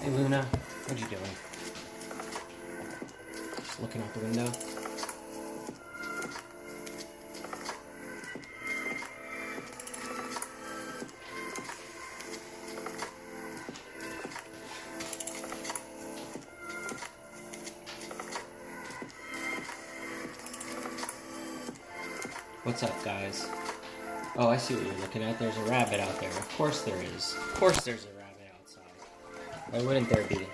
Hey Luna, what you doing? Just looking out the window. What's up, guys? Oh, I see what you're looking at. There's a rabbit out there. Of course there is. Of course there's a rabbit outside. Why wouldn't there be?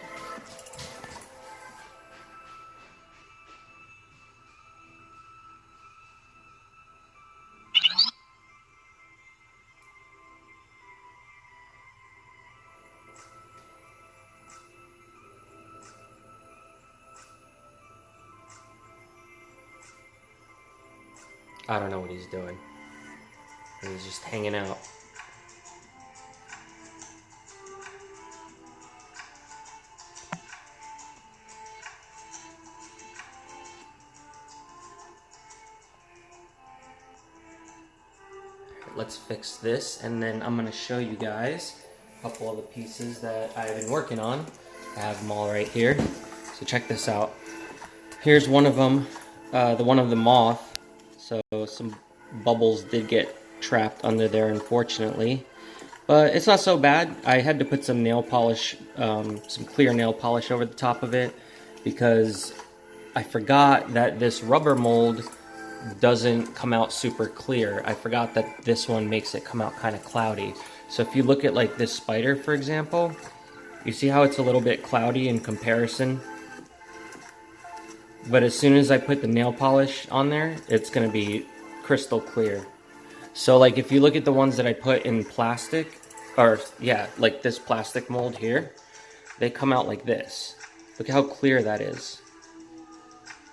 I don't know what he's doing. He's just hanging out. Let's fix this, and then I'm gonna show you guys a couple of the pieces that I've been working on. I have them all right here. So check this out. Here's one of them, the one of the moth. So some bubbles did get trapped under there, unfortunately. But it's not so bad. I had to put some nail polish, some clear nail polish over the top of it because I forgot that this rubber mold doesn't come out super clear. I forgot that this one makes it come out kind of cloudy. So if you look at like this spider, for example, you see how it's a little bit cloudy in comparison? But as soon as I put the nail polish on there, it's going to be crystal clear. So like if you look at the ones that I put in plastic, or yeah, like this plastic mold here, they come out like this. Look how clear that is.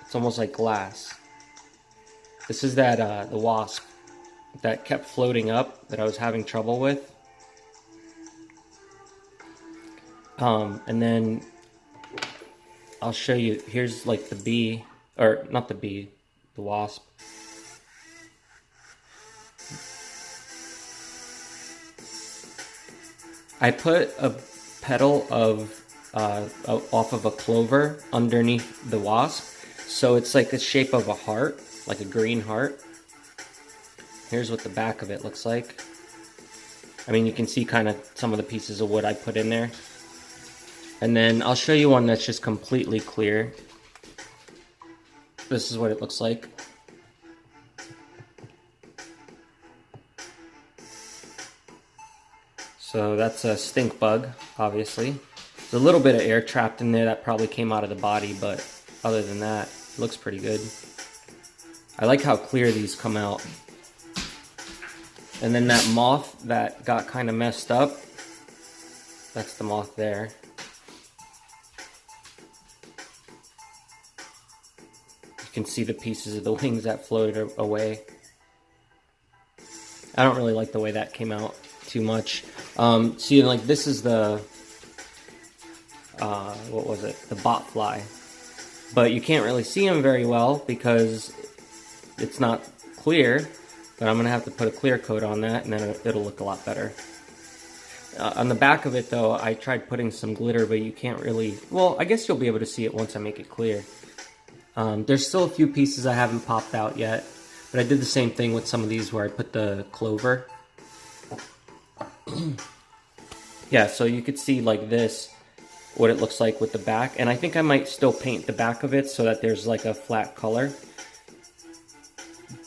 It's almost like glass. This is that the wasp that kept floating up that I was having trouble with. And then I'll show you, here's like the bee, or not the bee, the wasp. I put a petal of off of a clover underneath the wasp, so it's like the shape of a heart, like a green heart. Here's what the back of it looks like. I mean, you can see kind of some of the pieces of wood I put in there. And then I'll show you one that's just completely clear. This is what it looks like. So that's a stink bug, obviously. There's a little bit of air trapped in there that probably came out of the body, but other than that, it looks pretty good. I like how clear these come out. And then that moth that got kind of messed up, that's the moth there. You can see the pieces of the wings that floated away. I don't really like the way that came out too much. See, like this is the, what was it? The botfly. But you can't really see them very well because it's not clear. But I'm going to have to put a clear coat on that, and then it'll look a lot better. On the back of it, though, I tried putting some glitter, but you can't really... Well, I guess you'll be able to see it once I make it clear. There's still a few pieces I haven't popped out yet, but I did the same thing with some of these where I put the clover. Yeah, so you could see like this, what it looks like with the back. And I think I might still paint the back of it so that there's like a flat color.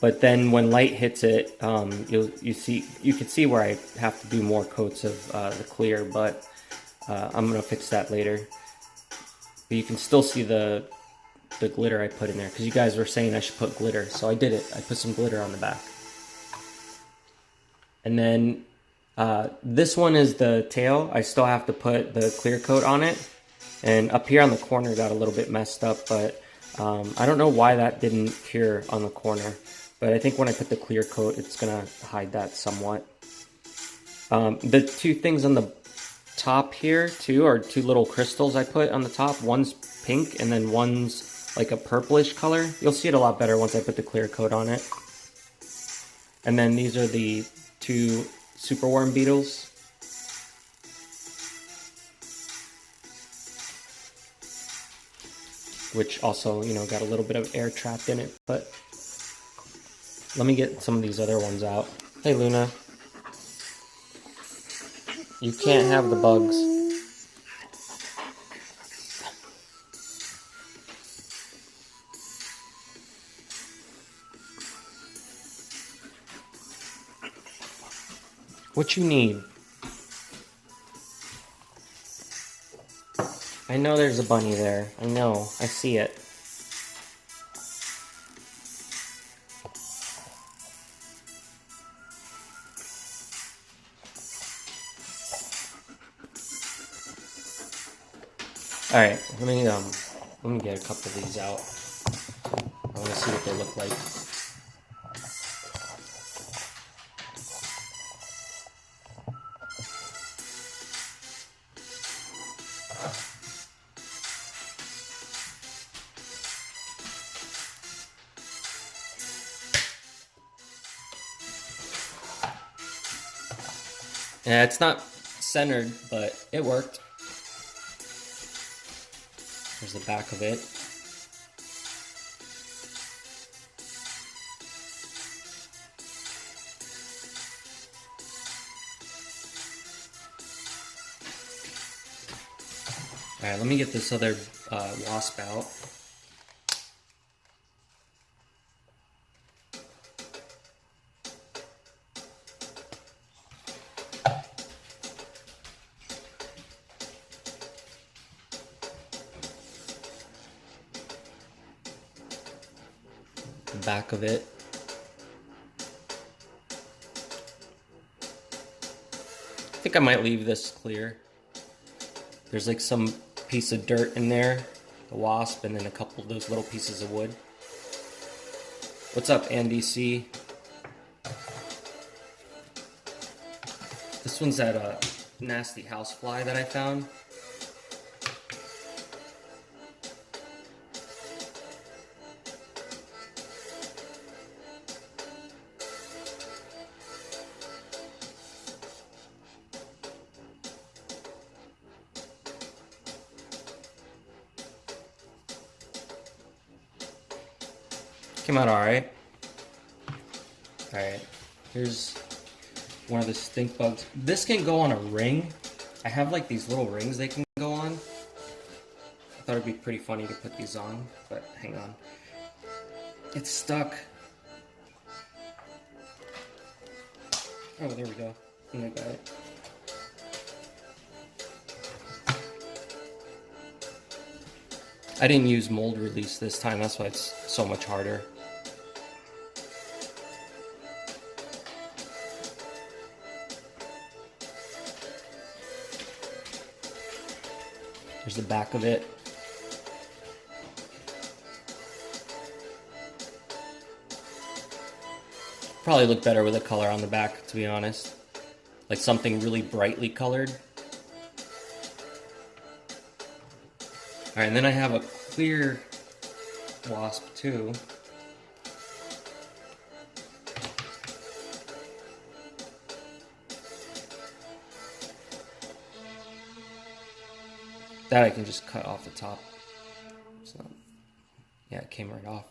But then when light hits it, you can see where I have to do more coats of the clear, but I'm gonna fix that later. But you can still see the glitter I put in there because you guys were saying I should put glitter, so I did it. I put some glitter on the back. And then this one is the tail. I still have to put the clear coat on it, and up here on the corner got a little bit messed up, but I don't know why that didn't cure on the corner. But I think when I put the clear coat, it's going to hide that somewhat. The two things on the top here, too, are two little crystals I put on the top. One's pink, and then one's like a purplish color. You'll see it a lot better once I put the clear coat on it. And then these are the two superworm beetles. which also, you know, got a little bit of air trapped in it. But let me get some of these other ones out. Hey, Luna. You can't have the bugs. What you need? I know there's a bunny there. I know. I see it. Alright, let me get a couple of these out. I want to see what they look like. Yeah, it's not centered, but it worked. There's the back of it. Alright, let me get this other wasp out. The back of it. I think I might leave this clear. There's like some piece of dirt in there, the wasp, and then a couple of those little pieces of wood. What's up, Andy C? This one's that nasty housefly that I found. Came out alright. Alright, here's one of the stink bugs. This can go on a ring. I have like these little rings they can go on. I thought it'd be pretty funny to put these on, but hang on. It's stuck. Oh, there we go. I think I got it. I didn't use mold release this time, that's why it's so much harder. There's the back of it. Probably look better with a color on the back, to be honest. Like something really brightly colored. Alright, and then I have a clear wasp too. That I can just cut off the top. So, yeah, it came right off.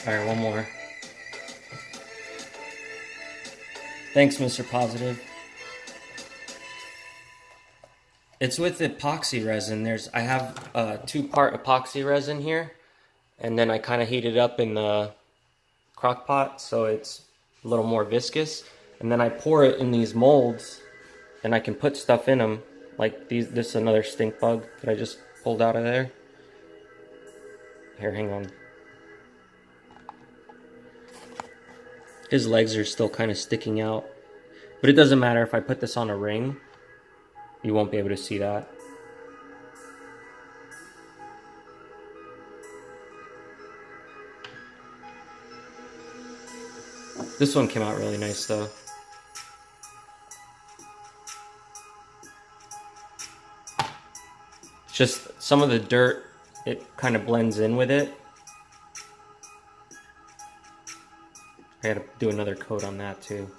Alright, one more. Thanks, Mr. Positive. It's with epoxy resin. I have a 2-part epoxy resin here, and then I kind of heat it up in the crock pot so it's a little more viscous, and then I pour it in these molds, and I can put stuff in them, like these. This is another stink bug that I just pulled out of there. Here, hang on. His legs are still kind of sticking out, but it doesn't matter. If I put this on a ring, you won't be able to see that. This one came out really nice though. It's just some of the dirt it kind of blends in with it. I gotta do another coat on that too.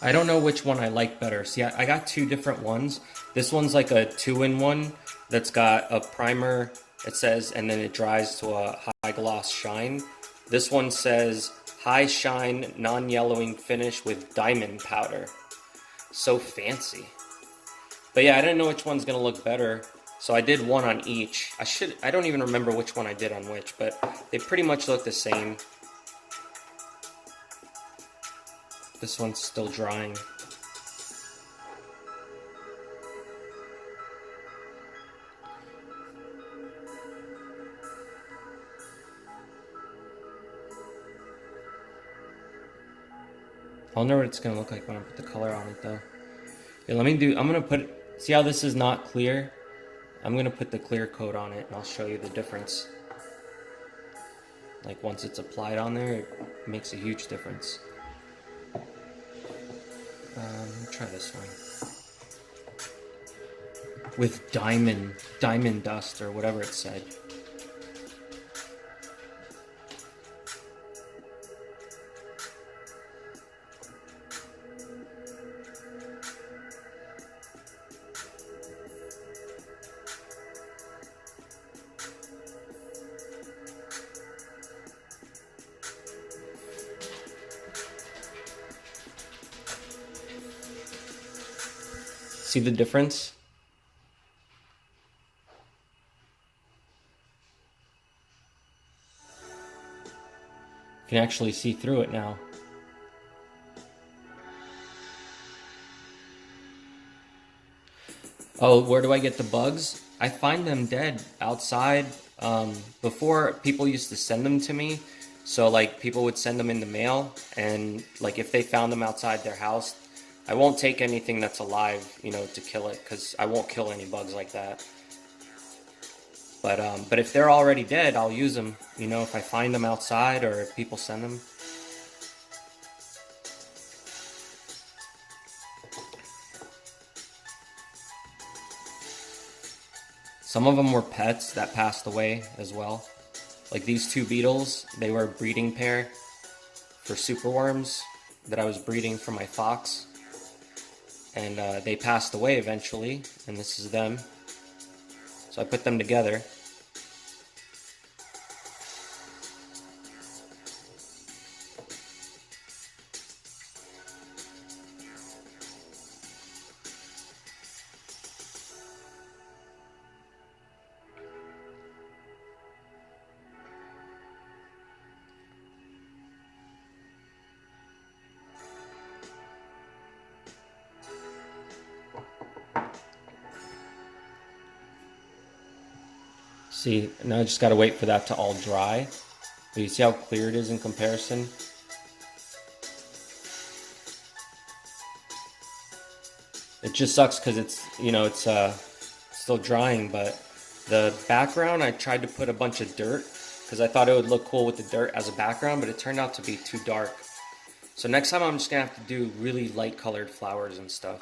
I don't know which one I like better. See, I got two different ones. This one's like a 2-in-1 that's got a primer, it says, and then it dries to a high gloss shine. This one says high shine, non-yellowing finish with diamond powder. So fancy. But yeah, I didn't know which one's gonna look better, so I did one on each. I don't even remember which one I did on which, but they pretty much look the same. This one's still drying. I wonder what it's gonna look like when I put the color on it though. Here, I'm gonna put, see how this is not clear? I'm gonna put the clear coat on it and I'll show you the difference. Like once it's applied on there, it makes a huge difference. Let me try this one. With diamond dust or whatever it said. See the difference? You can actually see through it now. Oh, where do I get the bugs? I find them dead outside. Before, people used to send them to me. So like people would send them in the mail, and like if they found them outside their house, I won't take anything that's alive, you know, to kill it, because I won't kill any bugs like that. But if they're already dead, I'll use them, you know, if I find them outside or if people send them. Some of them were pets that passed away as well. Like these two beetles, they were a breeding pair for superworms that I was breeding for my fox. And they passed away eventually, and this is them. So I put them together. See, now I just gotta wait for that to all dry. But you see how clear it is in comparison? It just sucks because it's, you know, it's still drying, but the background, I tried to put a bunch of dirt because I thought it would look cool with the dirt as a background, but it turned out to be too dark. So next time I'm just gonna have to do really light colored flowers and stuff.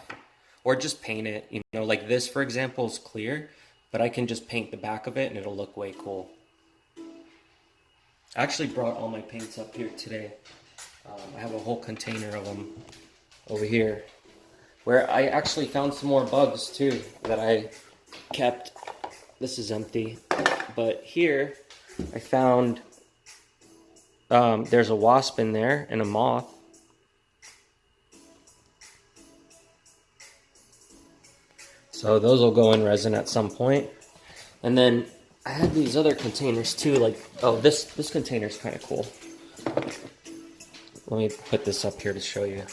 Or just paint it, you know, like this, for example, is clear. But I can just paint the back of it and it'll look way cool. I actually brought all my paints up here today. I have a whole container of them over here, where I actually found some more bugs too that I kept. This is empty, but here I found there's a wasp in there and a moth. So those will go in resin at some point. And then I had these other containers too, like, oh, this container is kind of cool. Let me put this up here to show you.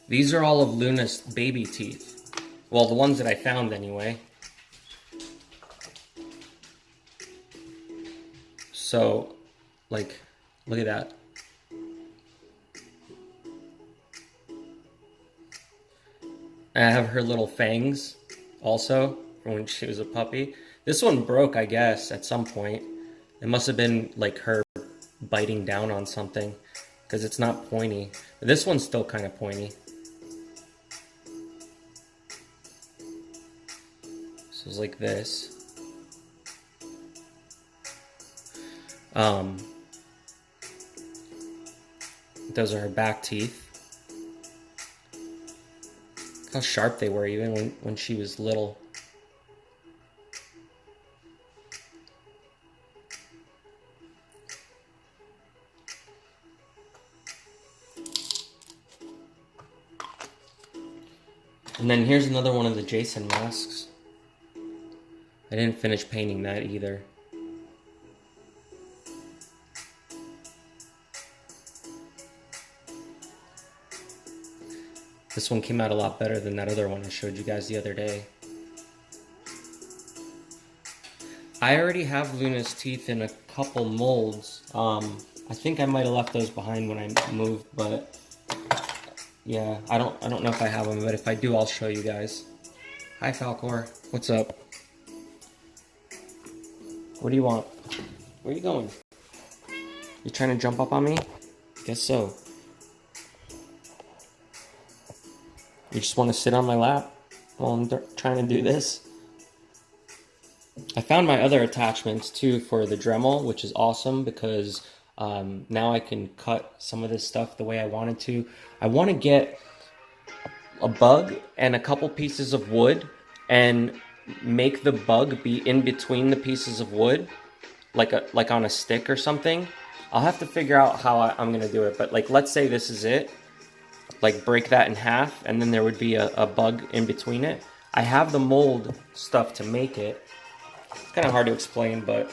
These are all of Luna's baby teeth. Well, the ones that I found anyway. So, like, look at that. I have her little fangs also from when she was a puppy. This one broke, I guess, at some point. It must have been like her biting down on something because it's not pointy. But this one's still kind of pointy. So it's like this. Those are her back teeth. Look how sharp they were even when she was little. And then here's another one of the Jason masks. I didn't finish painting that either. This one came out a lot better than that other one I showed you guys the other day. I already have Luna's teeth in a couple molds. I think I might have left those behind when I moved, but yeah, I don't know if I have them, but if I do, I'll show you guys. Hi, Falcor. What's up? What do you want? Where are you going? You trying to jump up on me? Guess so. You just want to sit on my lap while I'm trying to do this? I found my other attachments too for the Dremel, which is awesome because now I can cut some of this stuff the way I wanted to. I want to get a bug and a couple pieces of wood and make the bug be in between the pieces of wood, like on a stick or something. I'll have to figure out how I'm going to do it, but like let's say this is it. Like break that in half and then there would be a bug in between it. I have the mold stuff to make it. It's kind of hard to explain, but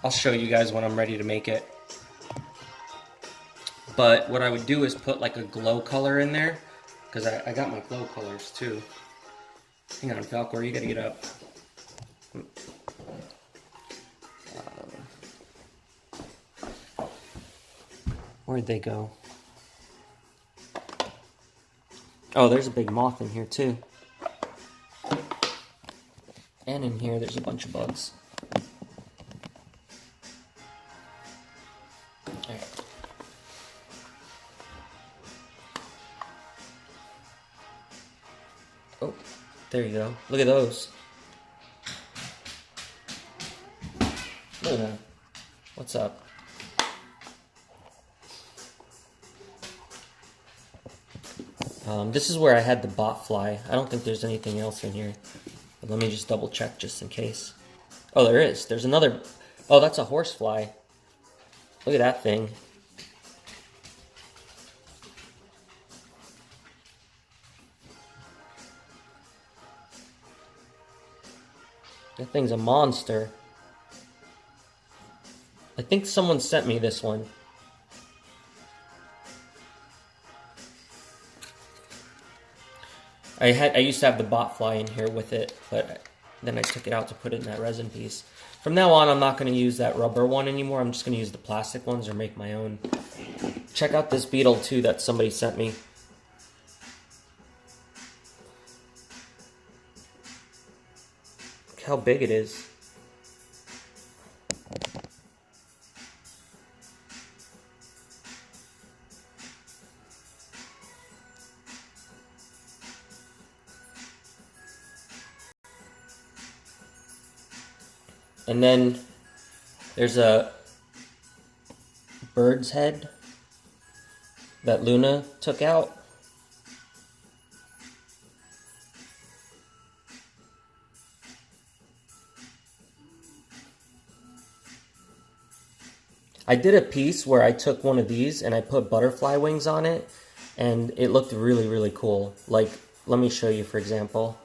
I'll show you guys when I'm ready to make it. But what I would do is put like a glow color in there because I got my glow colors too. Hang on, Falcor, you gotta get up. Where'd they go? Oh, there's a big moth in here too. And in here, there's a bunch of bugs. There. Oh, there you go. Look at those. Look at that. What's up? This is where I had the bot fly. I don't think there's anything else in here. But let me just double check just in case. Oh, there is. There's another. Oh, that's a horsefly. Look at that thing. That thing's a monster. I think someone sent me this one. I used to have the bot fly in here with it, but then I took it out to put it in that resin piece. From now on, I'm not going to use that rubber one anymore. I'm just going to use the plastic ones or make my own. Check out this beetle too that somebody sent me. Look how big it is. And then there's a bird's head that Luna took out. I did a piece where I took one of these and I put butterfly wings on it, and it looked really, really cool. Like, let me show you, for example.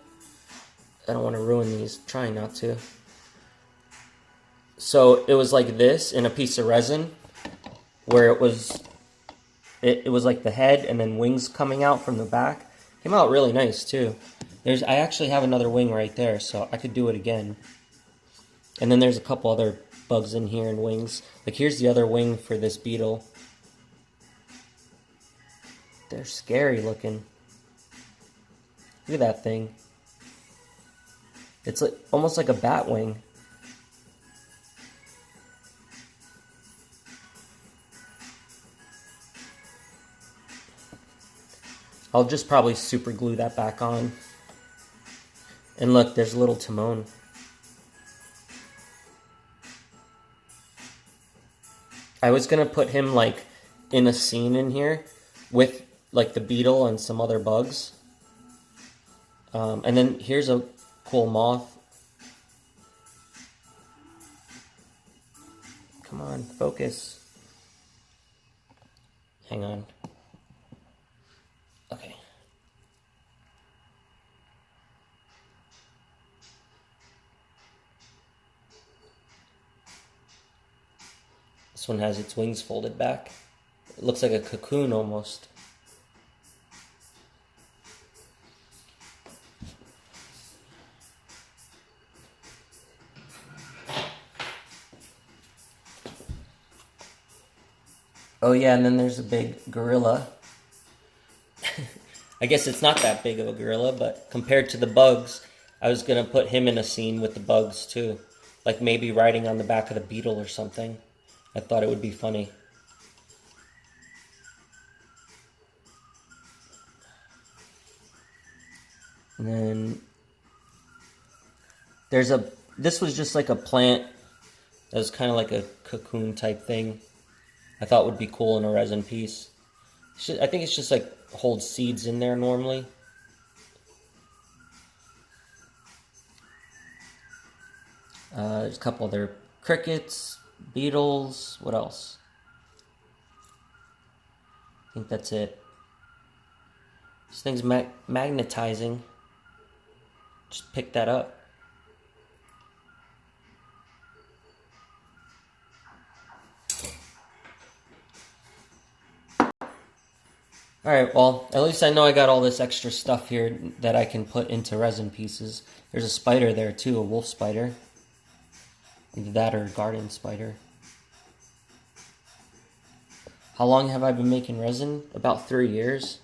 I don't want to ruin these, trying not to. So it was like this in a piece of resin, where it was like the head and then wings coming out from the back. Came out really nice too. I actually have another wing right there, so I could do it again. And then there's a couple other bugs in here and wings. Like here's the other wing for this beetle. They're scary looking. Look at that thing. It's like almost like a bat wing. I'll just probably super glue that back on. And look, there's a little Timon. I was gonna put him like in a scene in here with like the beetle and some other bugs. And then here's a cool moth. Come on, focus. Hang on. Okay. This one has its wings folded back. It looks like a cocoon almost. Oh yeah, and then there's a big gorilla. I guess it's not that big of a gorilla, but compared to the bugs, I was gonna put him in a scene with the bugs too. Like maybe riding on the back of the beetle or something. I thought it would be funny. And then this was just like a plant that was kind of like a cocoon type thing. I thought would be cool in a resin piece. I think it's just like holds seeds in there normally. There's a couple other crickets, beetles, what else? I think that's it. This thing's magnetizing. Just pick that up. Alright, well, at least I know I got all this extra stuff here that I can put into resin pieces. There's a spider there too, a wolf spider. Either that or a garden spider. How long have I been making resin? About 3 years.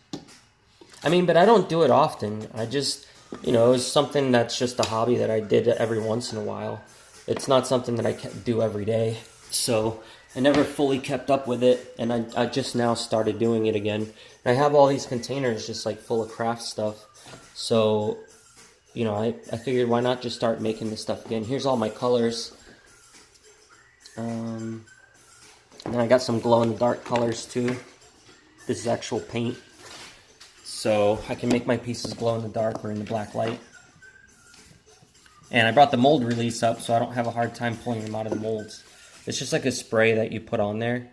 I mean, but I don't do it often. I just, you know, it's something that's just a hobby that I did every once in a while. It's not something that I do every day. So I never fully kept up with it, and I just now started doing it again. And I have all these containers just like full of craft stuff. So, you know, I figured why not just start making this stuff again. Here's all my colors. And then I got some glow-in-the-dark colors too. This is actual paint. So I can make my pieces glow in the dark or in the black light. And I brought the mold release up so I don't have a hard time pulling them out of the molds. It's just like a spray that you put on there.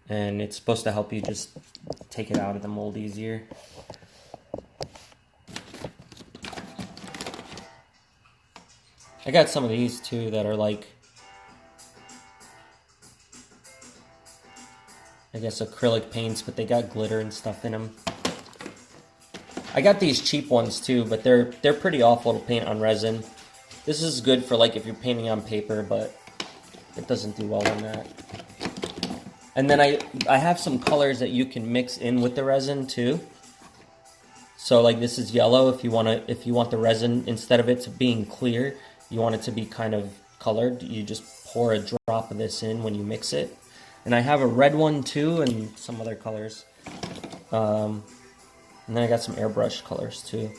And it's supposed to help you just take it out of the mold easier. I got some of these too that are like, I guess acrylic paints, but they got glitter and stuff in them. I got these cheap ones too, but they're pretty awful to paint on resin. This is good for like if you're painting on paper, but it doesn't do well on that. And then I have some colors that you can mix in with the resin too. So like this is yellow. If you want the resin, instead of it being clear, you want it to be kind of colored, you just pour a drop of this in when you mix it. And I have a red one too, and some other colors. And then I got some airbrush colors too.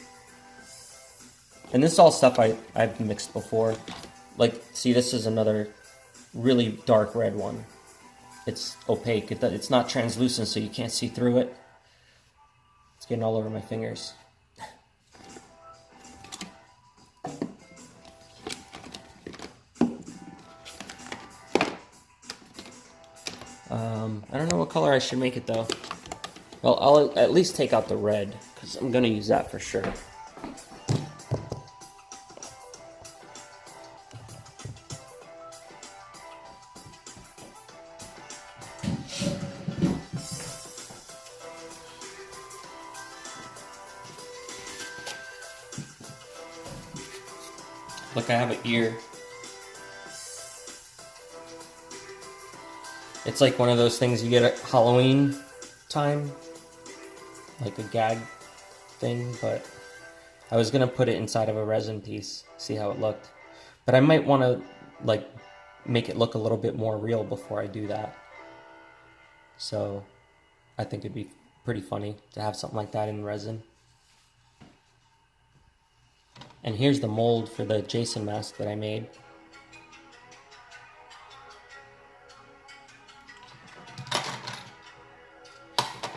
And this is all stuff I've mixed before. Like, see, this is another really dark red one. It's opaque. It's not translucent, so you can't see through it. It's getting all over my fingers. I don't know what color I should make it though. Well, I'll at least take out the red, because I'm going to use that for sure. Look, I have an ear. It's like one of those things you get at Halloween time. Like a gag thing, but I was gonna put it inside of a resin piece, see how it looked. But I might want to like make it look a little bit more real before I do that. So I think it'd be pretty funny to have something like that in resin. And here's the mold for the Jason mask that I made.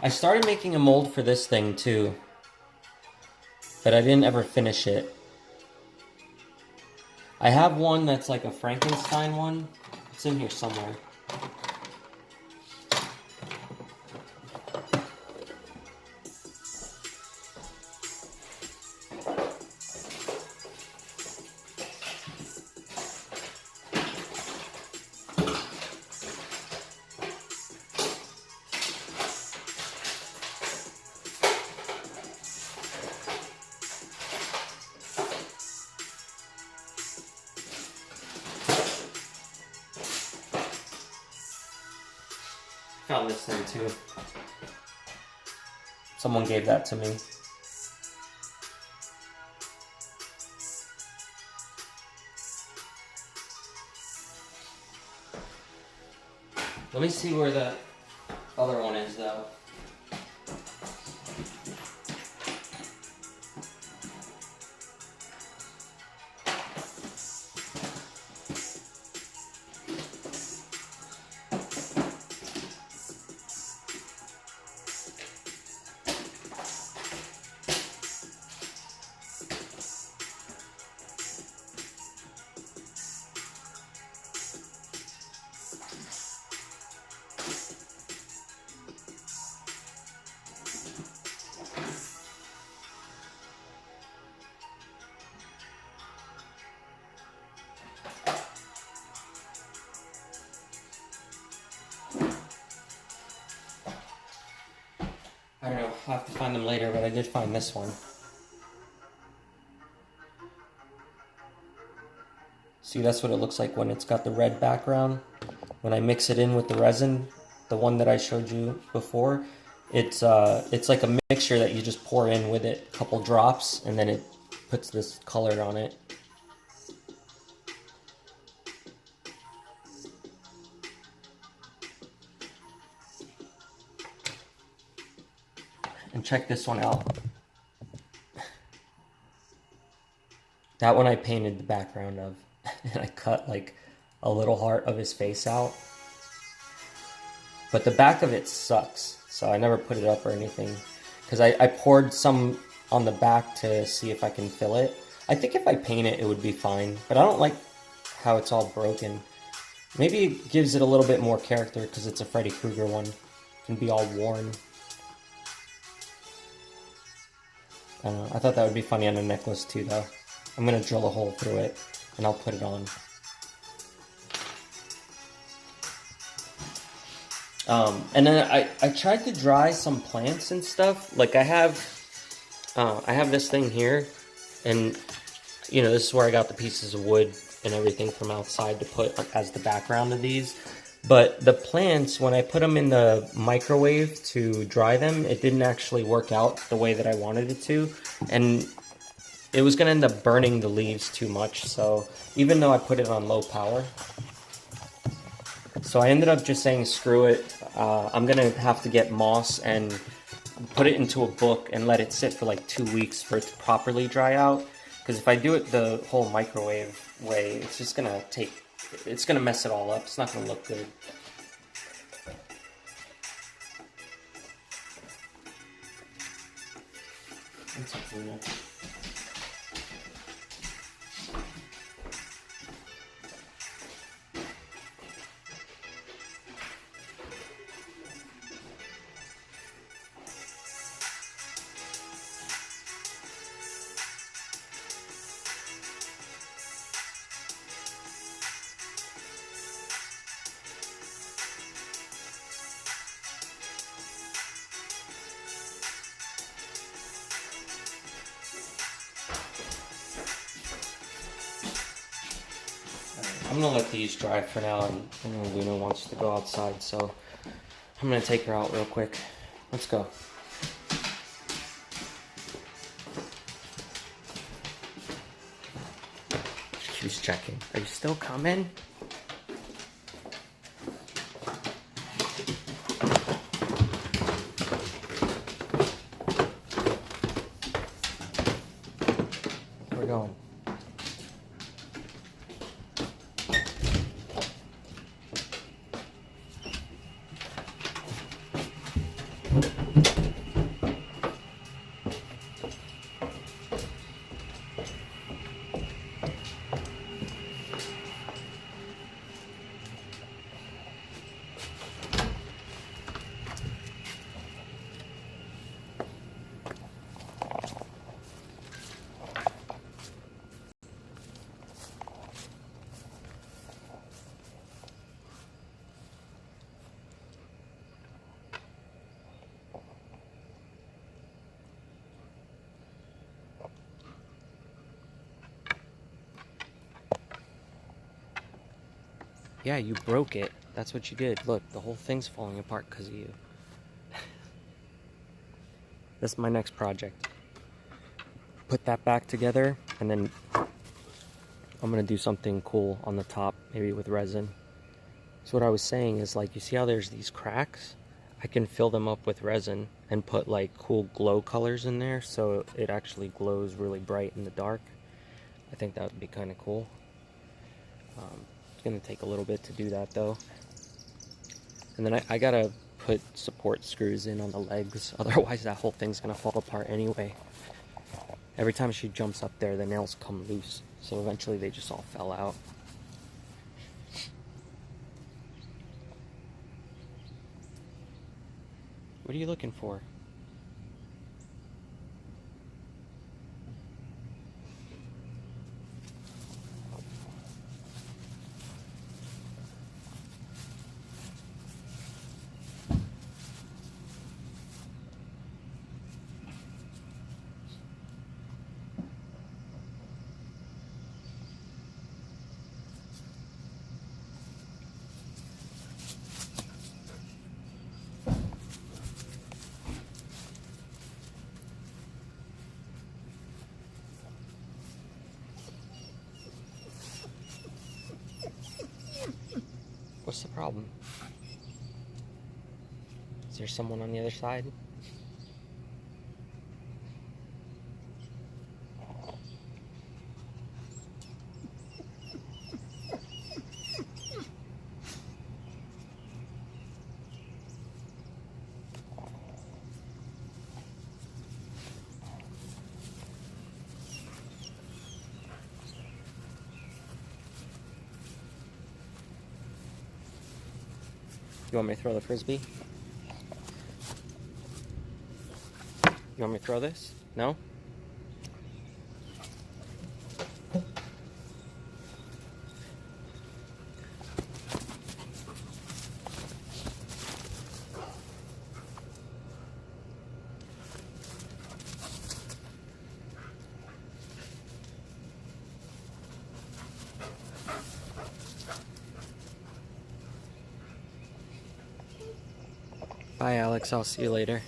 I started making a mold for this thing too, but I didn't ever finish it. I have one that's like a Frankenstein one. It's in here somewhere. Found this thing too. Someone gave that to me. Let me see where the other one is though. I don't know, I'll have to find them later, but I did find this one. See, that's what it looks like when it's got the red background. When I mix it in with the resin, the one that I showed you before, it's like a mixture that you just pour in with it, a couple drops, and then it puts this color on it. And check this one out. That one I painted the background of. And I cut like a little heart of his face out. But the back of it sucks. So I never put it up or anything. Because I poured some on the back to see if I can fill it. I think if I paint it, it would be fine. But I don't like how it's all broken. Maybe it gives it a little bit more character because it's a Freddy Krueger one. It can be all worn. I don't know. I thought that would be funny on a necklace too, though. I'm going to drill a hole through it, and I'll put it on. And then I tried to dry some plants and stuff. Like I have this thing here, and you know, this is where I got the pieces of wood and everything from outside to put as the background of these. But the plants, when I put them in the microwave to dry them, it didn't actually work out the way that I wanted it to. And it was going to end up burning the leaves too much. So even though I put it on low power. So I ended up just saying, screw it. I'm going to have to get moss and put it into a book and let it sit for like 2 weeks for it to properly dry out. Because if I do it the whole microwave way, it's just going to take... It's going to mess it all up. It's not going to look good. I'm gonna let these dry for now, and I know Luna wants to go outside, so I'm gonna take her out real quick. Let's go. She's checking. Are you still coming? We're going. Yeah, you broke it. That's what you did. Look, the whole thing's falling apart because of you. That's my next project. Put that back together, and then I'm gonna do something cool on the top, maybe with resin. So what I was saying is, like, you see how there's these cracks? I can fill them up with resin and put like cool glow colors in there so it actually glows really bright in the dark. I think that would be kind of cool. It's gonna take a little bit to do that though. And then I gotta put support screws in on the legs, otherwise that whole thing's gonna fall apart anyway. Every time she jumps up there, the nails come loose, so eventually they just all fell out. What are you looking for? What's the problem? Is there someone on the other side? You want me to throw the frisbee? You want me to throw this? No? Bye, Alex. I'll see you later.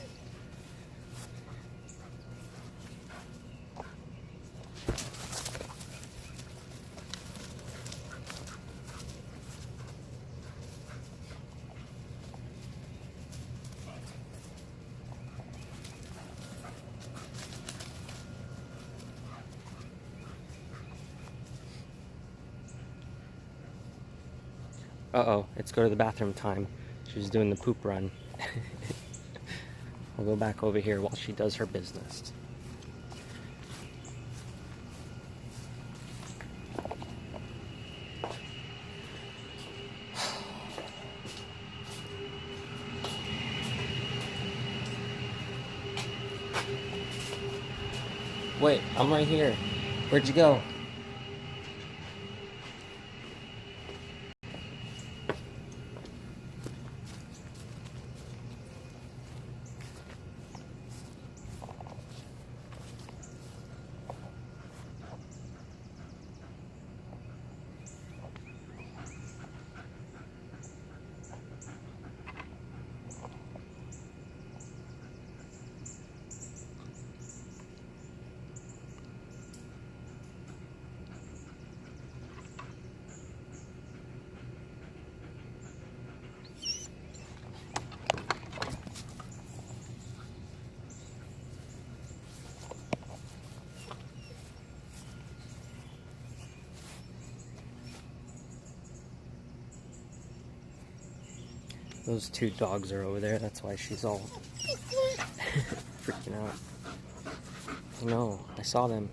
Uh-oh, it's go to the bathroom time. She was doing the poop run. I'll go back over here while she does her business. Wait, I'm right here. Where'd you go? Those two dogs are over there, that's why she's all freaking out. No, I saw them.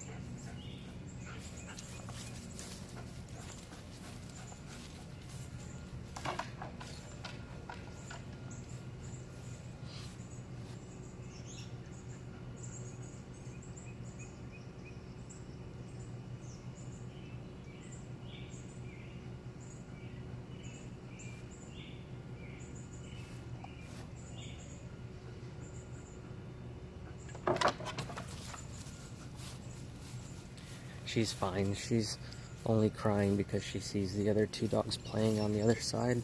She's fine. She's only crying because she sees the other two dogs playing on the other side.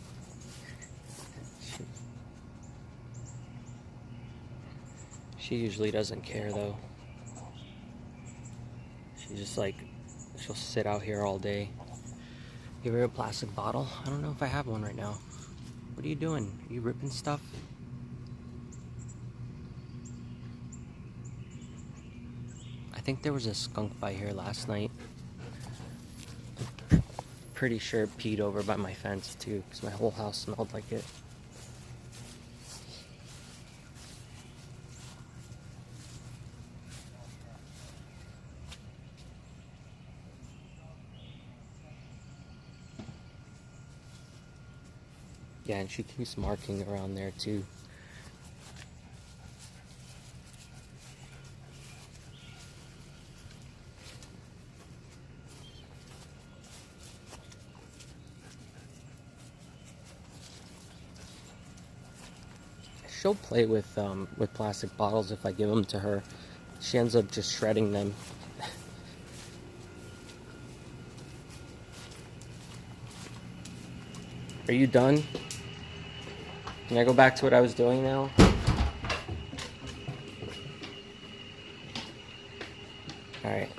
She usually doesn't care though. She's just like, she'll sit out here all day. Give her a plastic bottle. I don't know if I have one right now. What are you doing? Are you ripping stuff? I think there was a skunk by here last night. Pretty sure it peed over by my fence too, because my whole house smelled like it. Yeah, and she keeps marking around there too. She'll play with plastic bottles if I give them to her. She ends up just shredding them. Are you done? Can I go back to what I was doing now? Alright.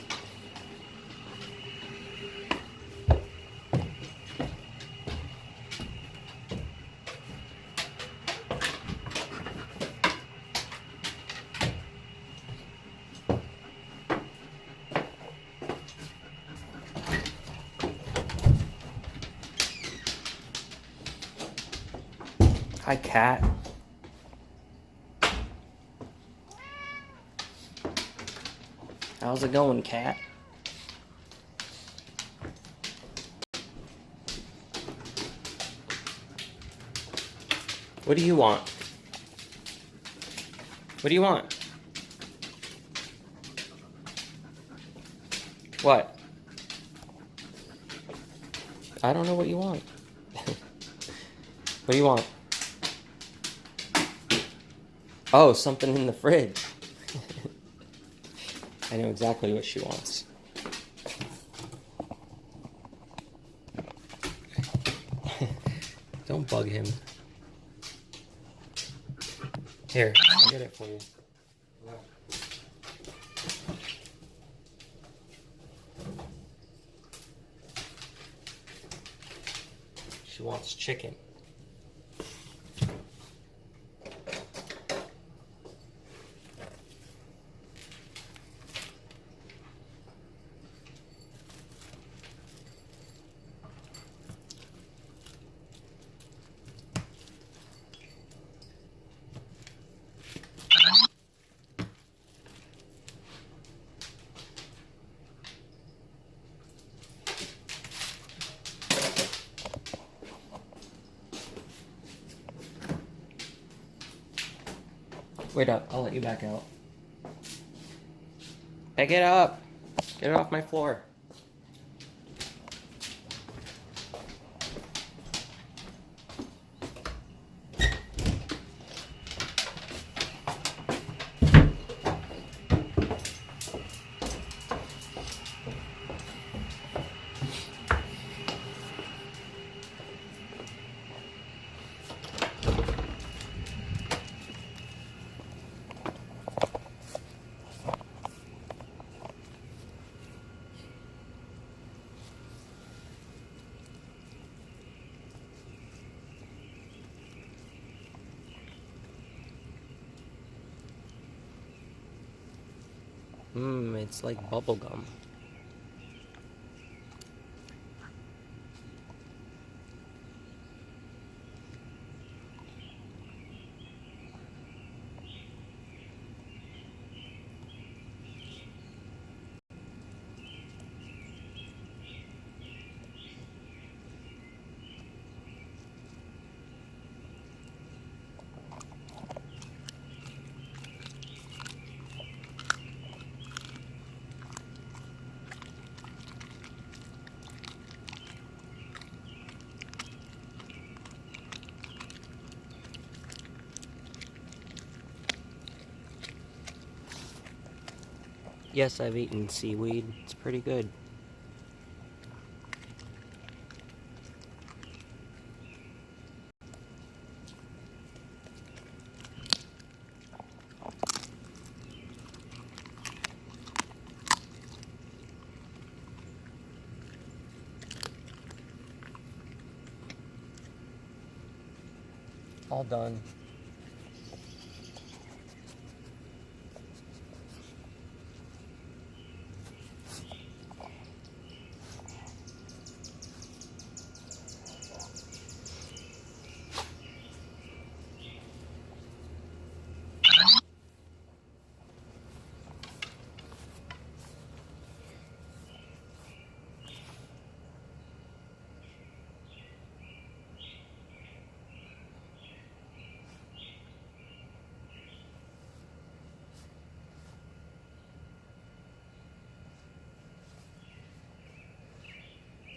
Hi, cat. How's it going, cat? What do you want? What do you want? What? I don't know what you want. What do you want? Oh, something in the fridge. I know exactly what she wants. Don't bug him. Here, I'll get it for you. She wants chicken. Wait up, I'll let you back out. Pick it up! Get it off my floor. It's like bubble gum. Yes, I've eaten seaweed. It's pretty good. All done.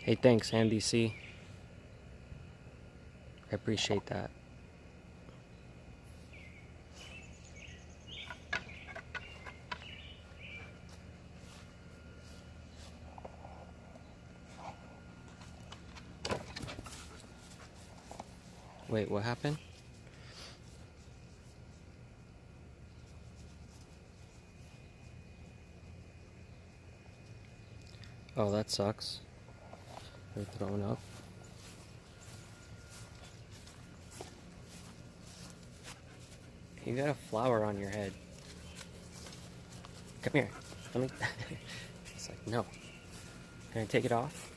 Hey, thanks, NBC. I appreciate that. Wait, what happened? Oh, that sucks. They're throwing up. You got a flower on your head. Come here. Let me. It's like, no. Can I take it off?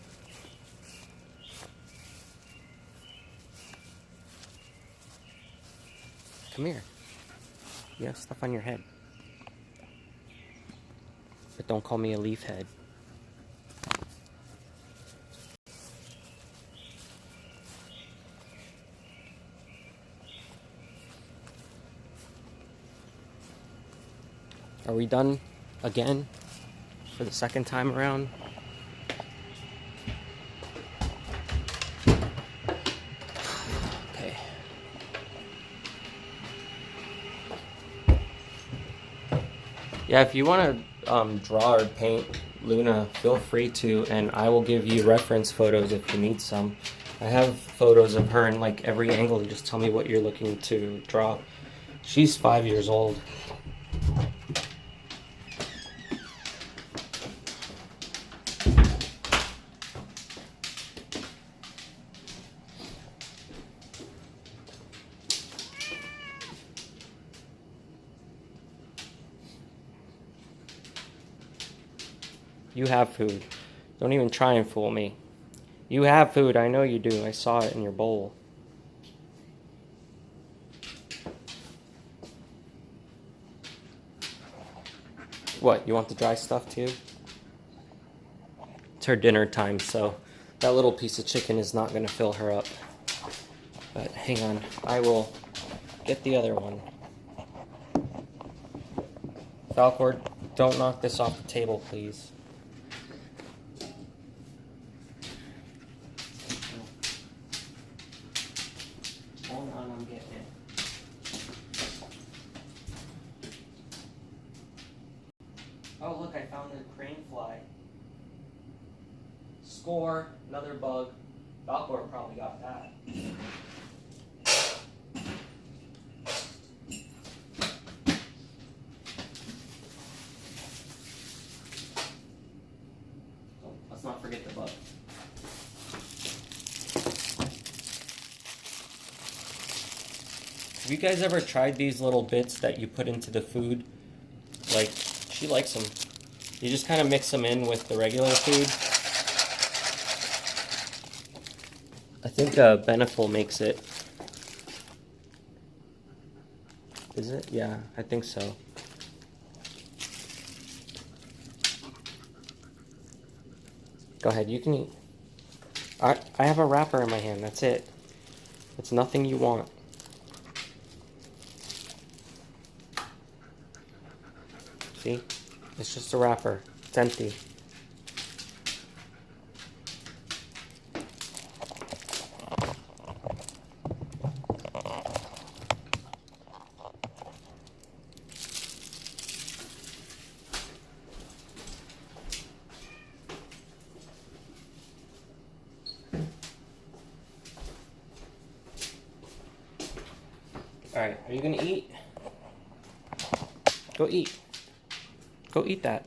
Come here. You have stuff on your head. But don't call me a leaf head. Are we done again for the second time around? Okay. Yeah, if you want to draw or paint Luna, feel free to, and I will give you reference photos if you need some. I have photos of her in like every angle. You just tell me what you're looking to draw. She's 5 years old. You have food. Don't even try and fool me. You have food. I know you do. I saw it in your bowl. What, you want the dry stuff too? It's her dinner time, so that little piece of chicken is not going to fill her up. But hang on. I will get the other one. Falcor, don't knock this off the table, please. Hold on, I'm getting it. Oh, look, I found a crane fly. Score, another bug. Falcor probably got that. Oh, let's not forget the bug. Have you guys ever tried these little bits that you put into the food? Like, she likes them. You just kind of mix them in with the regular food. I think Beneful makes it. Is it? Yeah, I think so. Go ahead, you can eat. I have a wrapper in my hand, that's it. It's nothing you want. See? It's just a wrapper. It's empty. Alright, are you gonna eat? Go eat. Go eat that.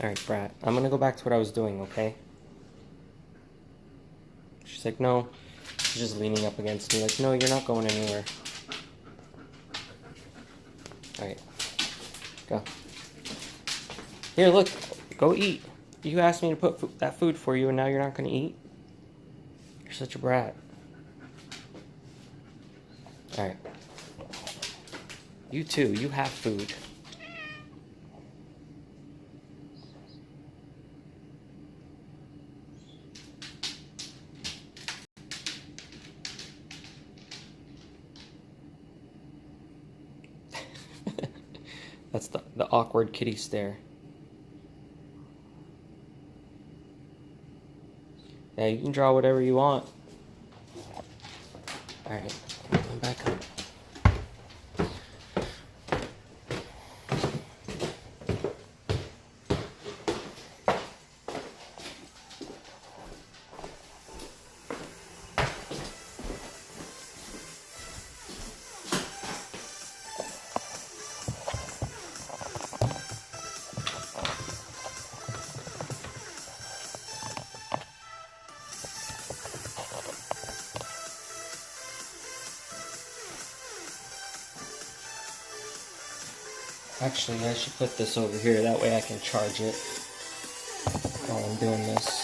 Alright, Brat, I'm gonna go back to what I was doing, okay? She's like, no. She's just leaning up against me, like, no, you're not going anywhere. Alright. Go. Here, look. Go eat. You asked me to put that food for you, and now you're not gonna eat? You're such a brat. Alright. You too. You have food. That's the awkward kitty stare. Yeah, you can draw whatever you want. Alright, I'm back up. Actually, I should put this over here, that way I can charge it while I'm doing this.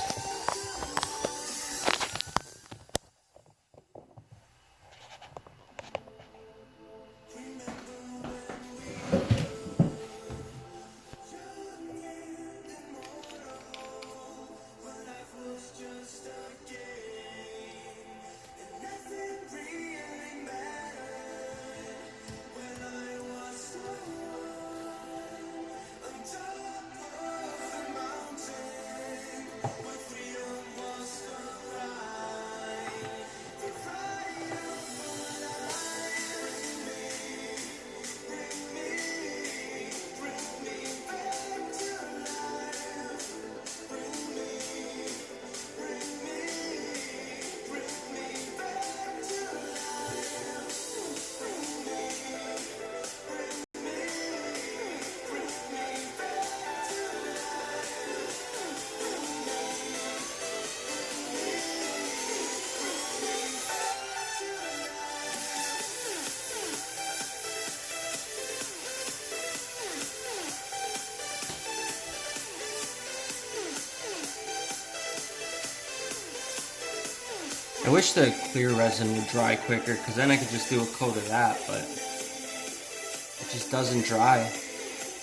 I wish the clear resin would dry quicker, because then I could just do a coat of that, but it just doesn't dry.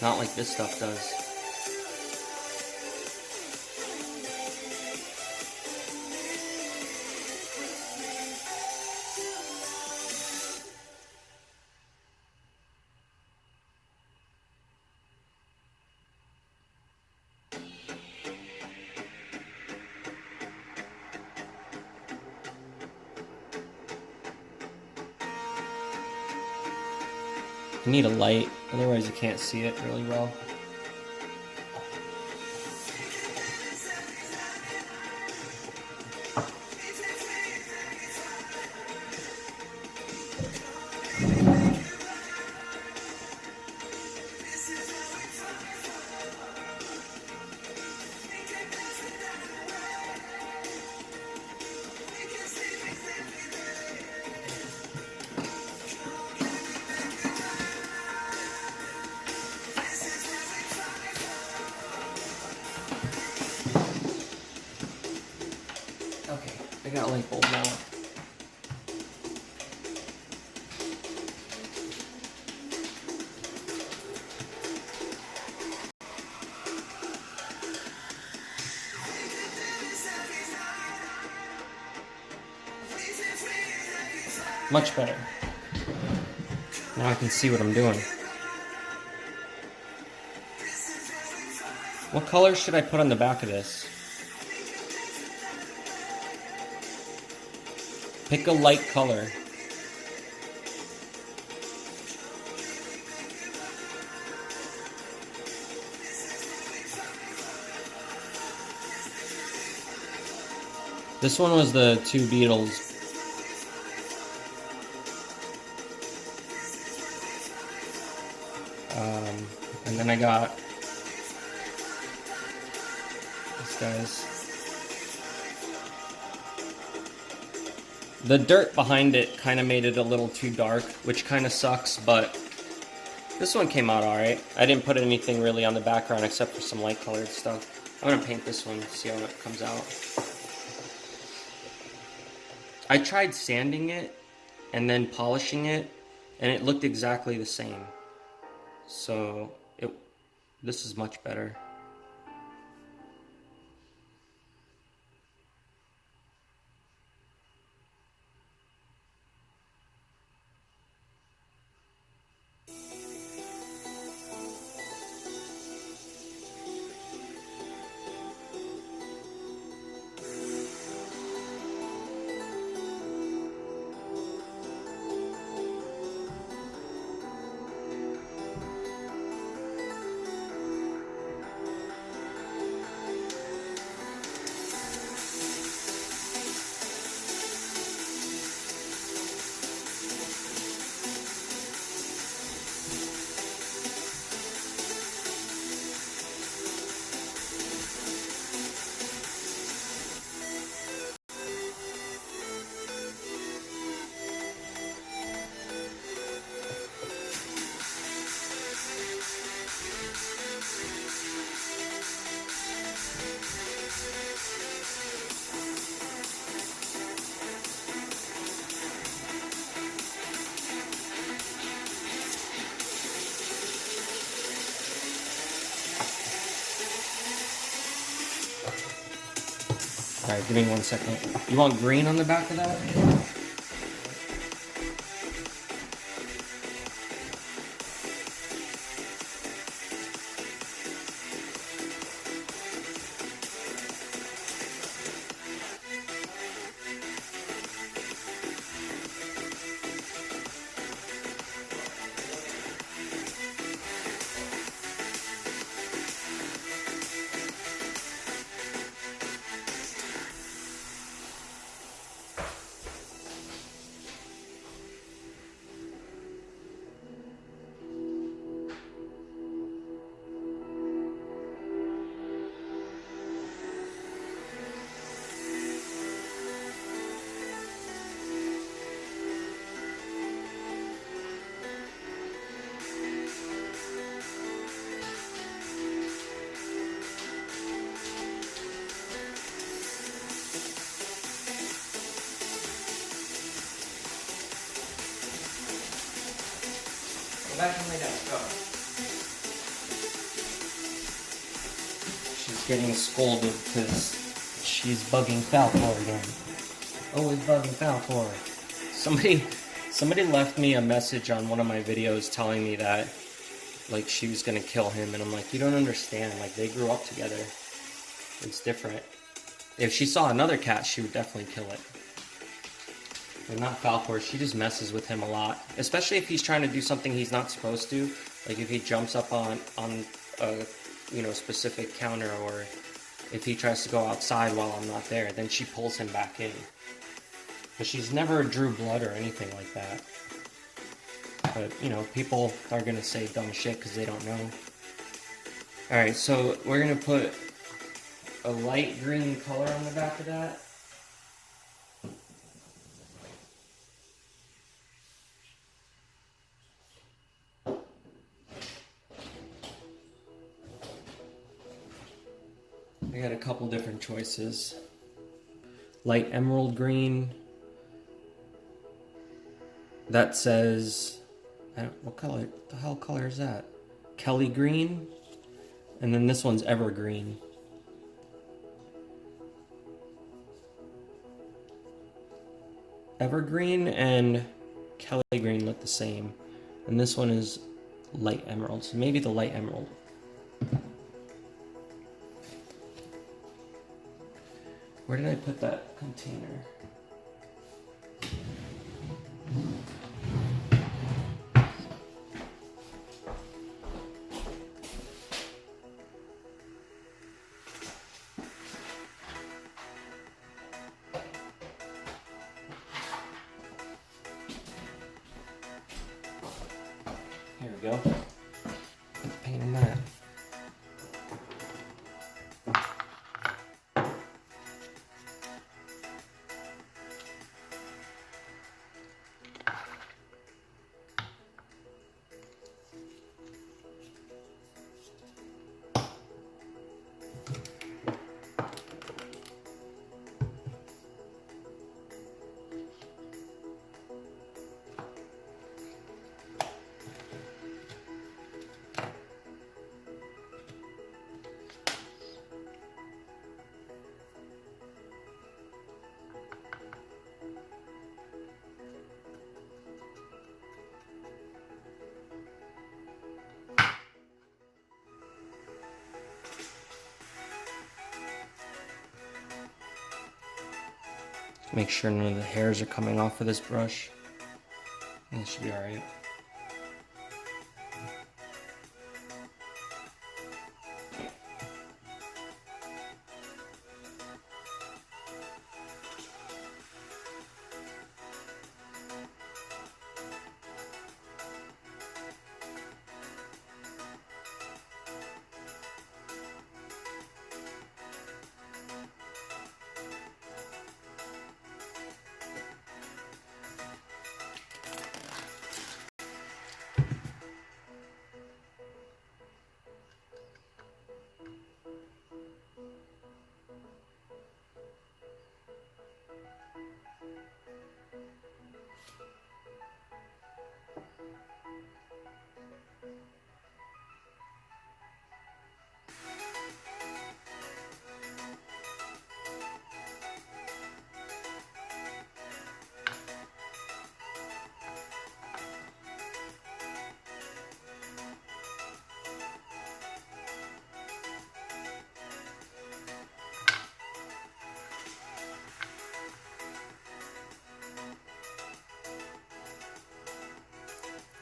Not like this stuff does. You need a light, otherwise you can't see it really well. Okay, I got a light bulb now. Much better. Now I can see what I'm doing. What color should I put on the back of this? Pick a light color. This one was the two beetles. And then I got these guys. The dirt behind it kind of made it a little too dark, which kind of sucks, but this one came out alright. I didn't put anything really on the background except for some light colored stuff. I'm going to paint this one, see how it comes out. I tried sanding it and then polishing it, and it looked exactly the same. So, this is much better. Alright, give me 1 second. You want green on the back of that? Go back and lay down. Go. She's getting scolded because she's bugging Falcor again. Always bugging Falcor. Somebody left me a message on one of my videos telling me that, like, she was gonna kill him, and I'm like, you don't understand. Like, they grew up together. It's different. If she saw another cat, she would definitely kill it. But not Falcor. She just messes with him a lot, especially if he's trying to do something he's not supposed to. Like if he jumps up on a specific counter, or if he tries to go outside while I'm not there, then she pulls him back in. But she's never drew blood or anything like that. But people are gonna say dumb shit because they don't know. All right, so we're gonna put a light green color on the back of that. I got a couple different choices. Light emerald green. That says, what color? The hell color is that? Kelly green. And then this one's evergreen. Evergreen and Kelly green look the same. And this one is light emerald. So maybe the light emerald. Where did I put that container? go. Put the paint in that. Make sure none of the hairs are coming off of this brush. And it should be alright.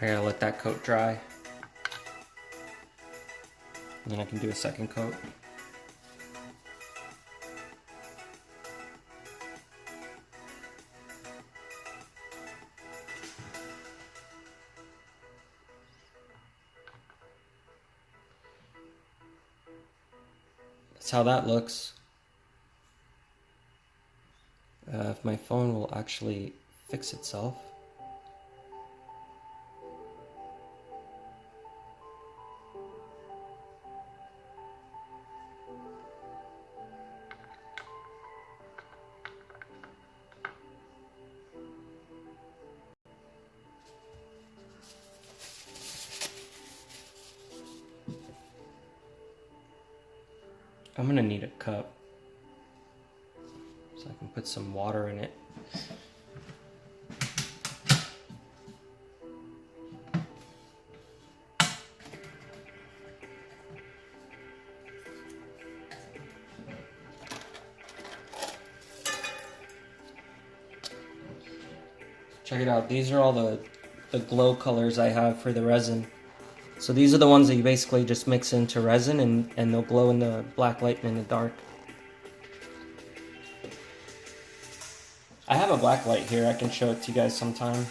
I gotta let that coat dry. And then I can do a second coat. That's how that looks. If my phone will actually fix itself. I'm gonna need a cup so I can put some water in it. Check it out, these are all the glow colors I have for the resin. So these are the ones that you basically just mix into resin and they'll glow in the black light and in the dark. I have a black light here, I can show it to you guys sometime.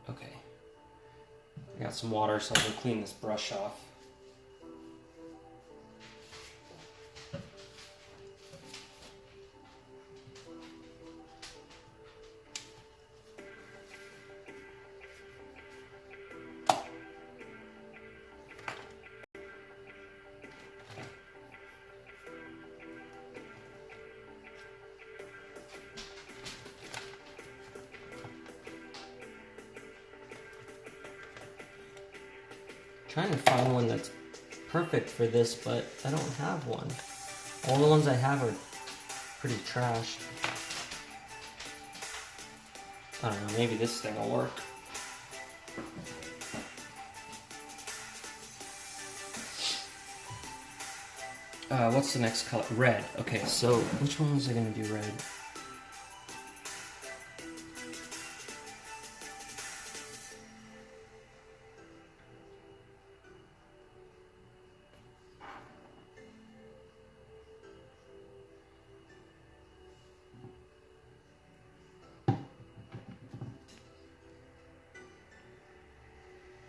Okay, I got some water so I can clean this brush off. Trying to find one that's perfect for this, but I don't have one. All the ones I have are pretty trashed. I don't know, maybe this thing will work. What's the next color? Red. Okay, so which one was I gonna do red?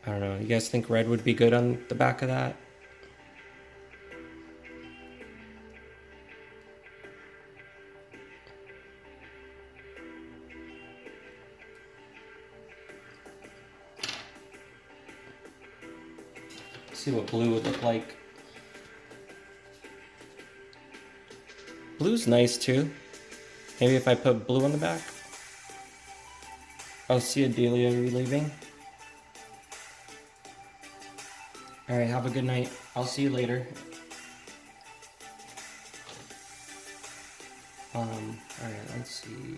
I don't know. You guys think red would be good on the back of that? See what blue would look like. Blue's nice too. Maybe if I put blue on the back. Oh, see Adelia, are you leaving? Alright, have a good night. I'll see you later. Alright, let's see.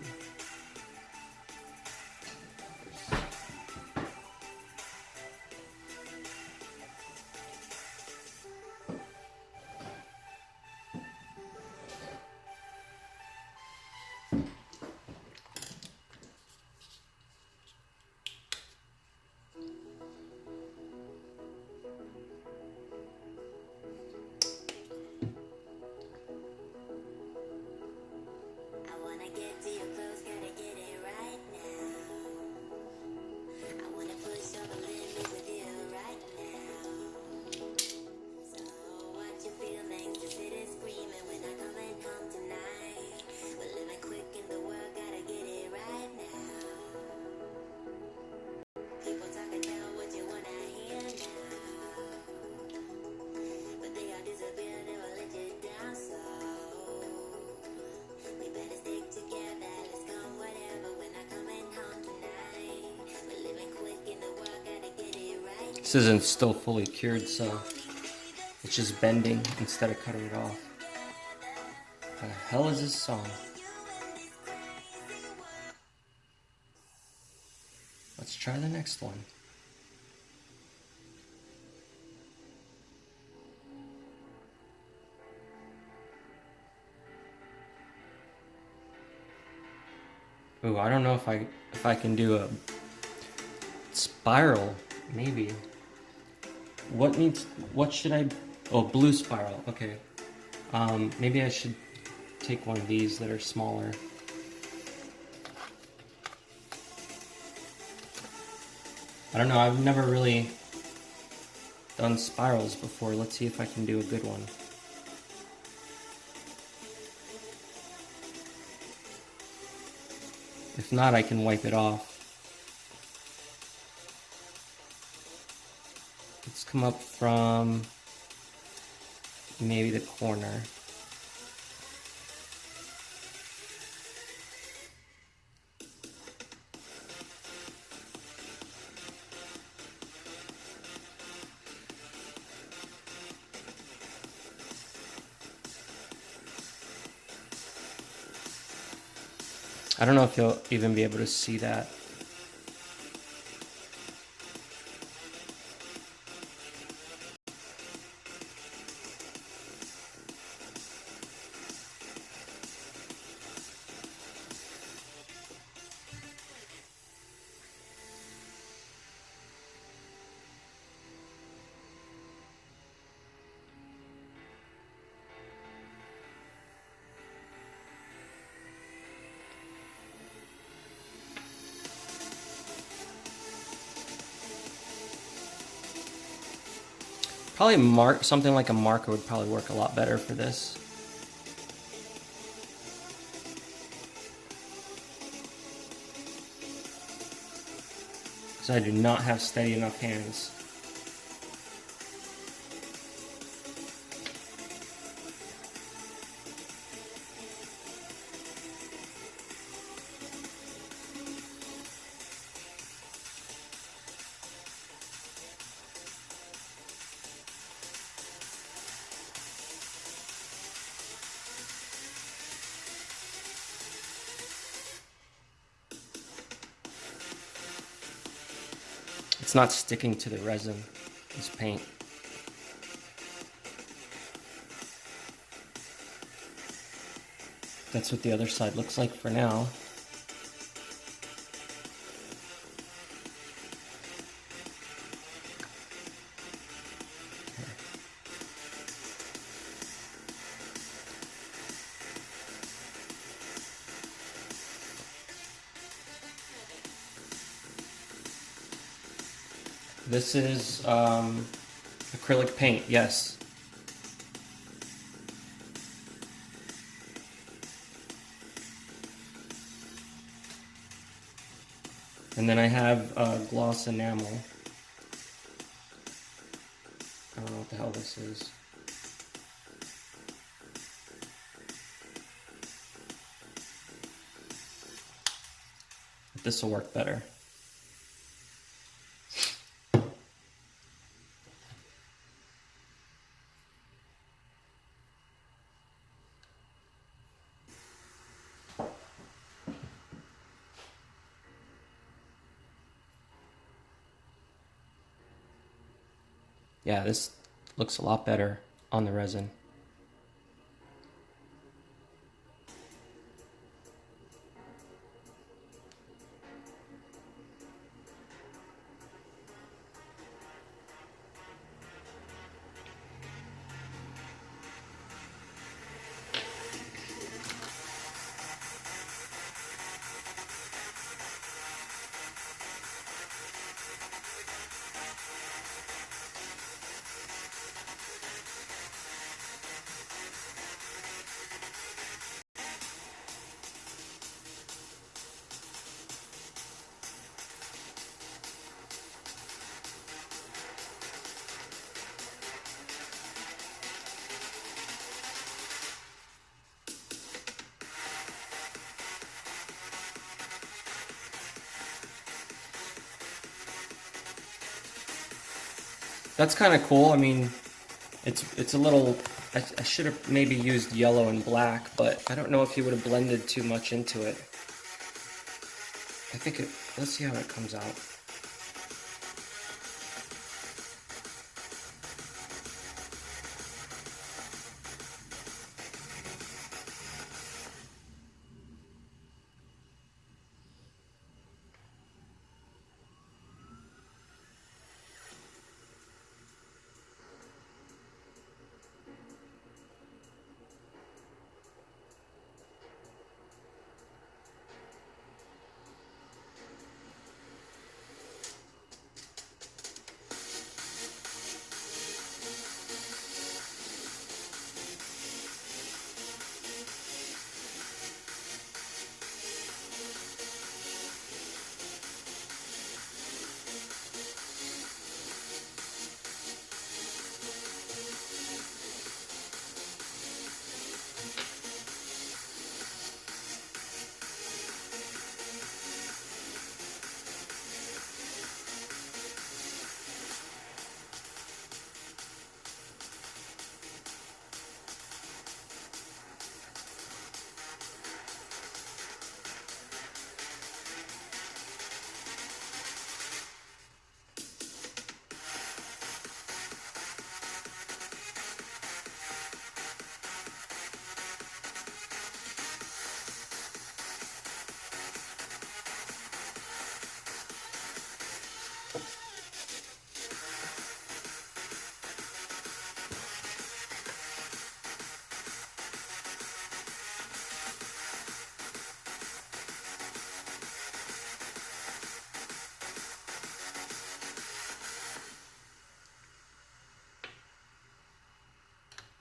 This isn't still fully cured, so it's just bending instead of cutting it off. What the hell is this song? Let's try the next one. Ooh, I don't know if I can do a spiral, maybe. What should I, oh, blue spiral, okay. Maybe I should take one of these that are smaller. I don't know, I've never really done spirals before. Let's see if I can do a good one. If not, I can wipe it off. Let's come up from maybe the corner. I don't know if you'll even be able to see that. Probably something like a marker would probably work a lot better for this. Because I do not have steady enough hands. It's not sticking to the resin, this paint. That's what the other side looks like for now. This is acrylic paint, yes. And then I have gloss enamel. I don't know what the hell this is. But this will work better. Yeah, this looks a lot better on the resin. That's kind of cool. I mean, it's a little, I should have maybe used yellow and black, but I don't know if you would have blended too much into it. I think let's see how it comes out.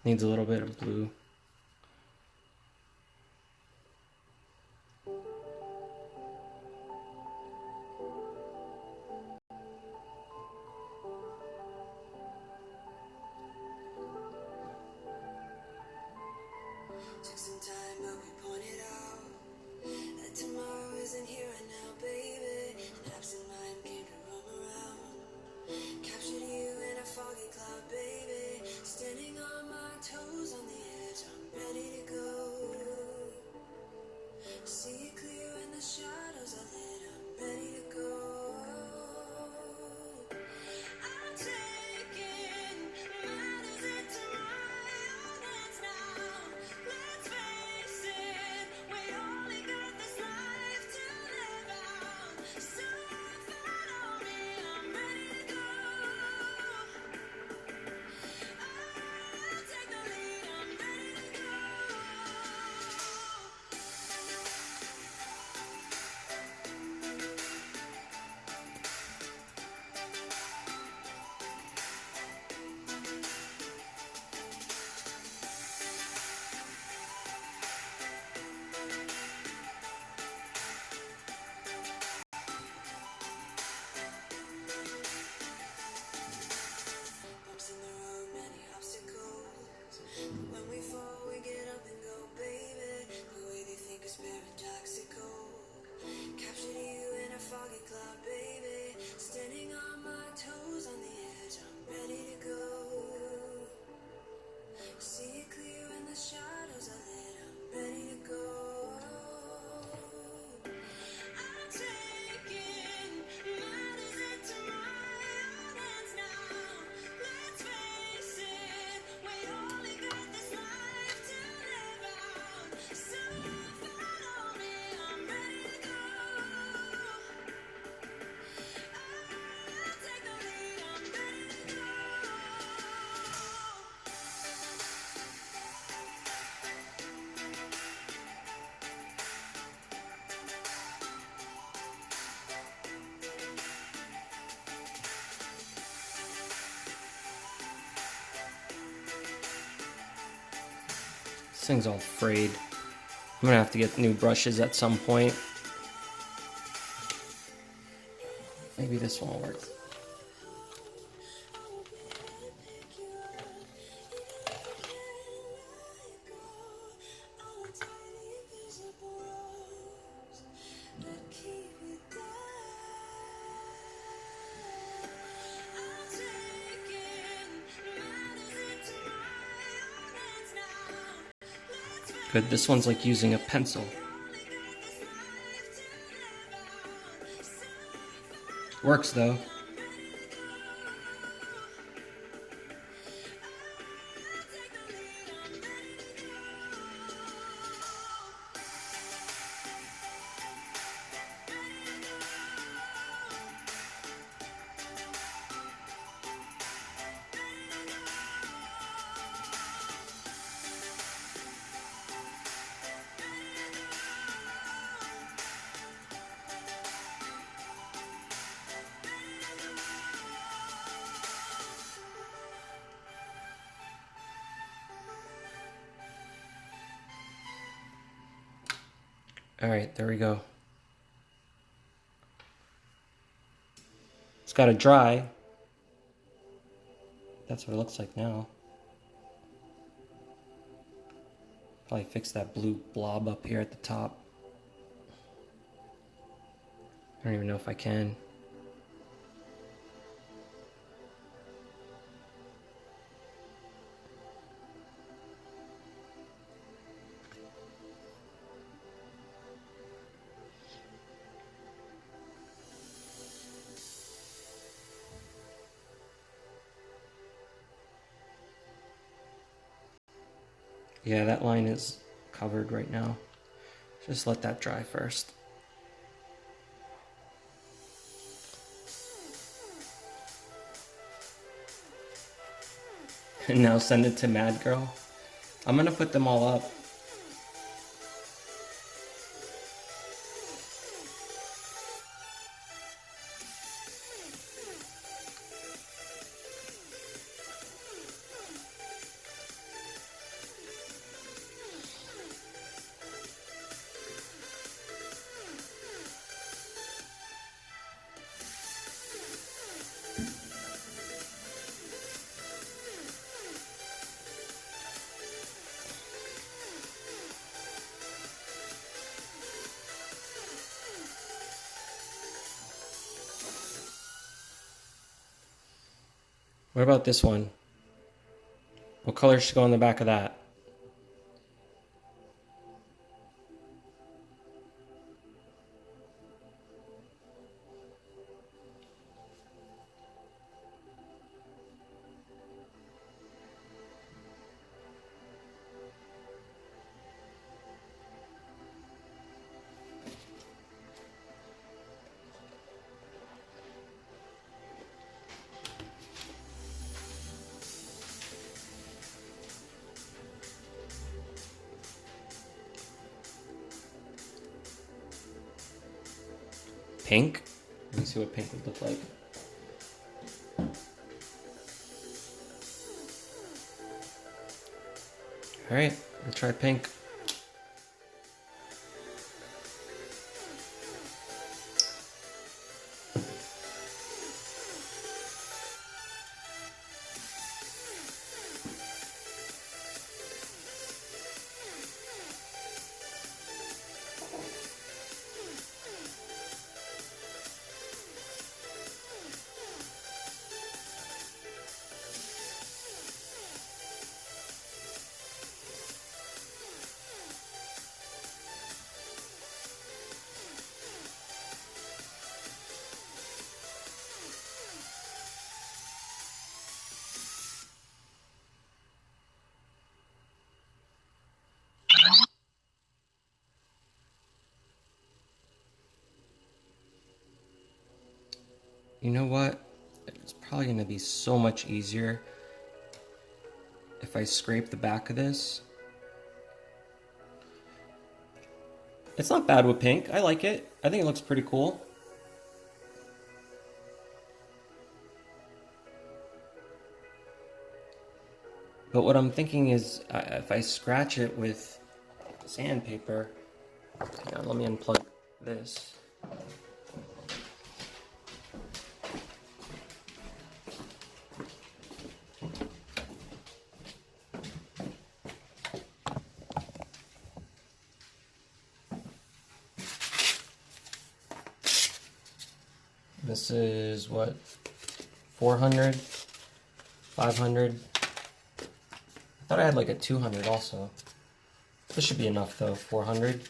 Needs a little bit of blue. Took some time, but we pointed out that tomorrow isn't here right now, baby. An absent mind came to roam around. Captured you in a foggy cloud, baby. Standing on my toes on the edge, I'm ready to go. See it clear in the shadows I lit, I'm ready to go. I'm taking matters into my own hands now. Let's face it, See it clear when the shadows are lit. I'm ready to go. I'm taking matters into my own hands now. Let's face it, we only got this life to live out. So follow me, I'm ready to go. I'll take the lead, I'm ready to go. This thing's all frayed. I'm gonna have to get new brushes at some point. Maybe this one will work. Good, this one's like using a pencil. Works though. All right, there we go. It's got to dry. That's what it looks like now. Probably fix that blue blob up here at the top. I don't even know if I can. Yeah, that line is covered right now. Just let that dry first. And now send it to Mad Girl. I'm gonna put them all up. What about this one? What color should go on the back of that? Pink? Let me see what pink would look like. Alright, let's try pink. You know what? It's probably going to be so much easier if I scrape the back of this. It's not bad with pink. I like it. I think it looks pretty cool. But what I'm thinking is, if I scratch it with sandpaper, hang on, let me unplug this. This is what, 400, 500. I thought I had like a 200 also. This should be enough though, 400.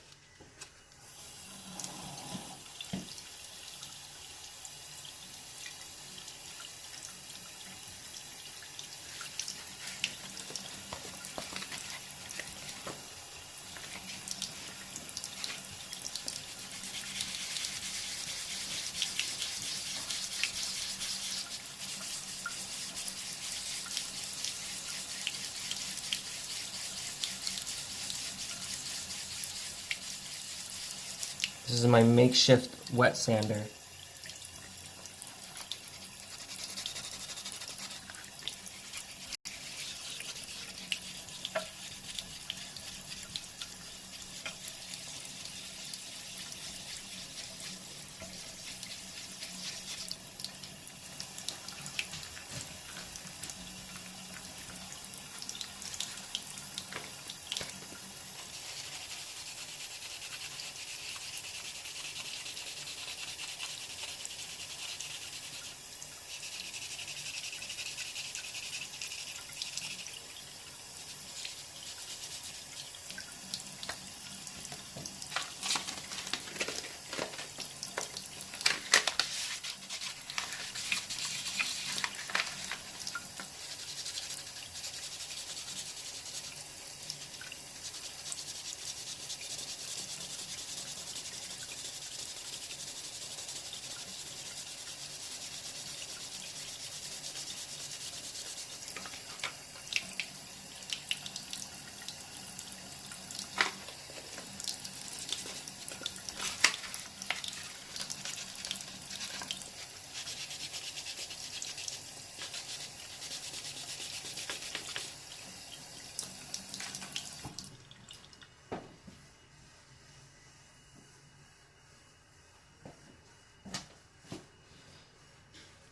This is my makeshift wet sander.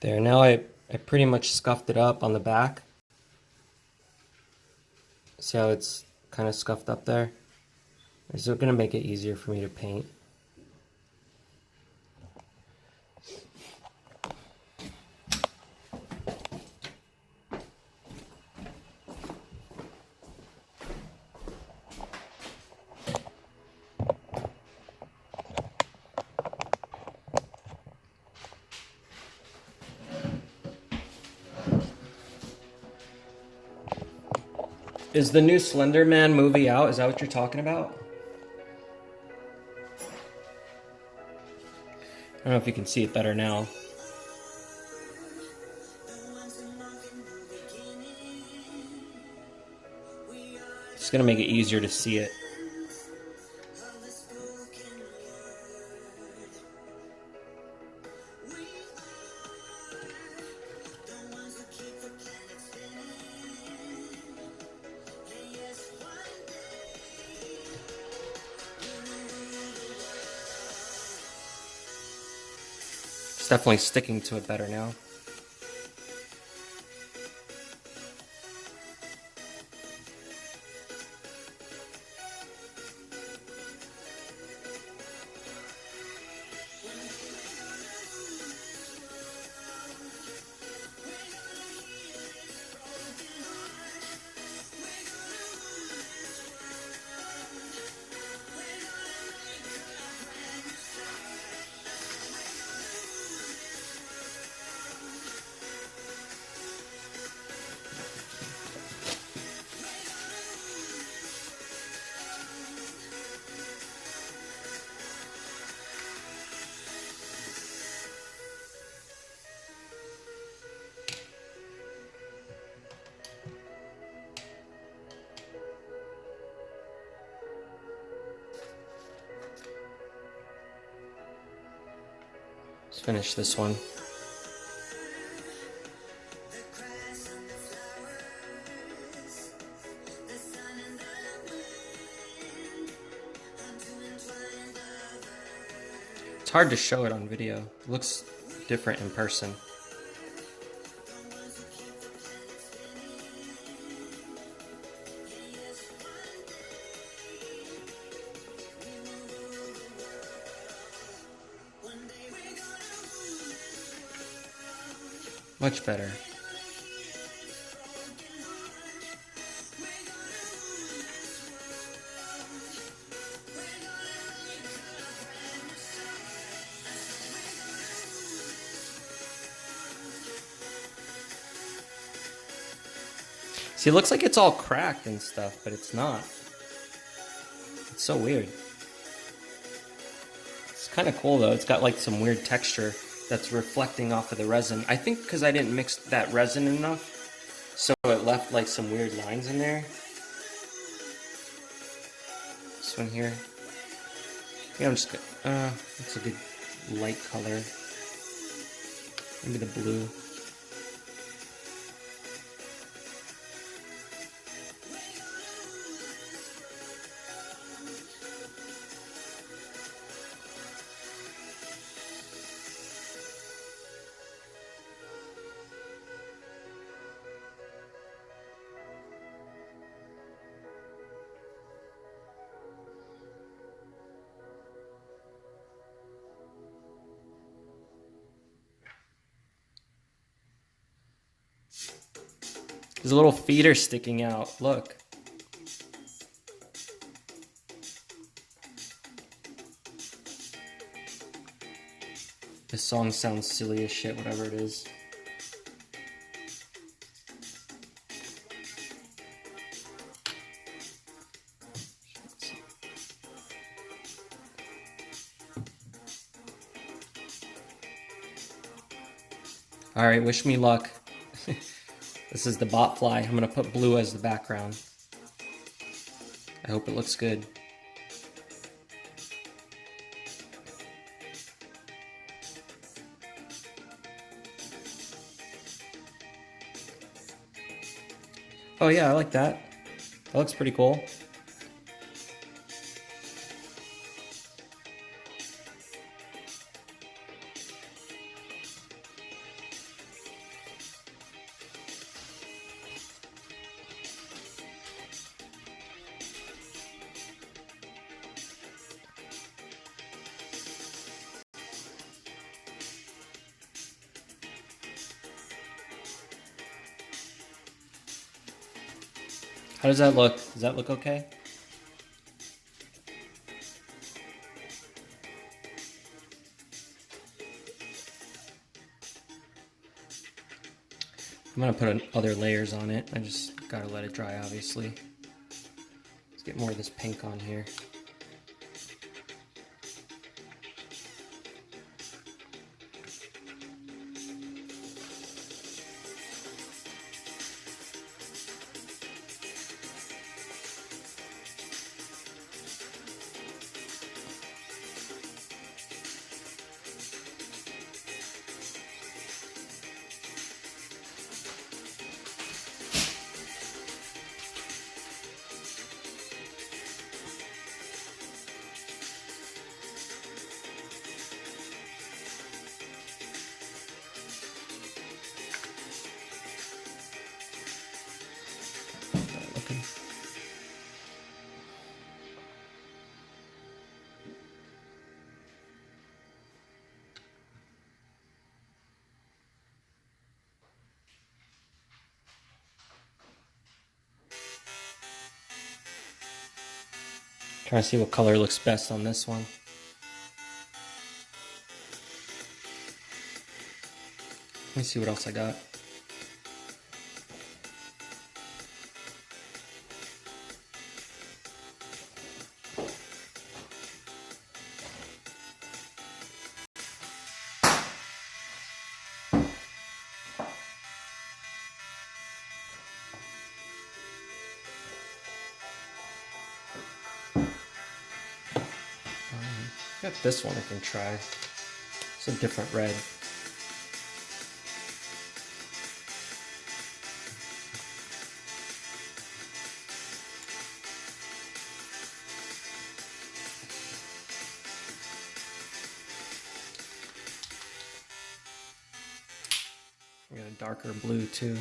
There, now I pretty much scuffed it up on the back. See how it's kind of scuffed up there? It's going to make it easier for me to paint. Is the new Slender Man movie out? Is that what you're talking about? I don't know if you can see it better now. It's gonna make it easier to see it. It's definitely sticking to it better now. Let's finish this one. It's hard to show it on video. It looks different in person. Much better. See, it looks like it's all cracked and stuff, but it's not. It's so weird. It's kind of cool though. It's got like some weird texture that's reflecting off of the resin. I think because I didn't mix that resin enough, so it left like some weird lines in there. This one here. Yeah, I'm just gonna, that's a good light color. Maybe the blue. There's a little feeder sticking out. Look. This song sounds silly as shit, whatever it is. All right, wish me luck. This is the bot fly. I'm gonna put blue as the background. I hope it looks good. Oh yeah, I like that. That looks pretty cool. How does that look? Does that look okay? I'm gonna put other layers on it. I just gotta let it dry, obviously. Let's get more of this pink on here. Trying to see what color looks best on this one. Let me see what else I got. Got this one I can try. It's a different red. We got a darker blue too.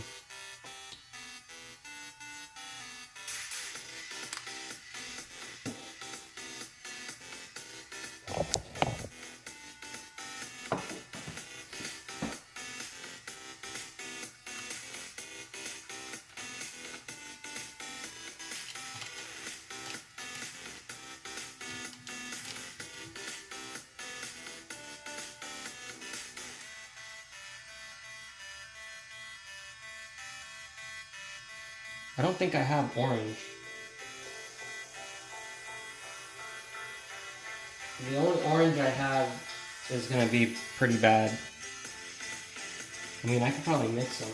I don't think I have orange. The only orange I have is gonna be pretty bad. I mean, I could probably mix them.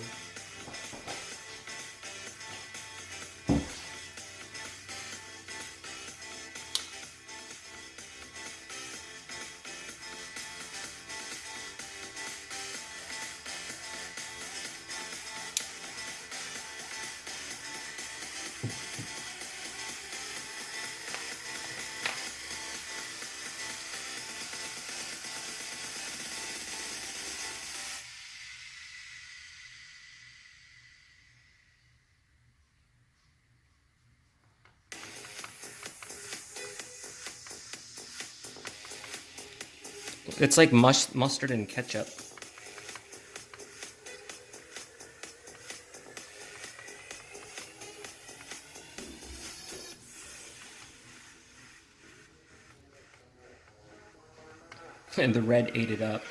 It's like mustard and ketchup. And the red ate it up.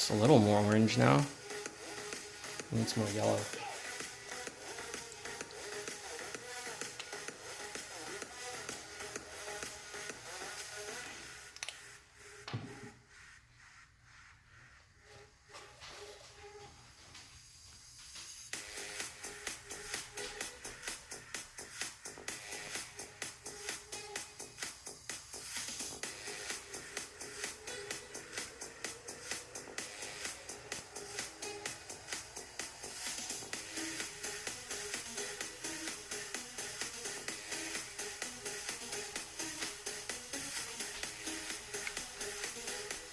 It's a little more orange now. Needs more yellow.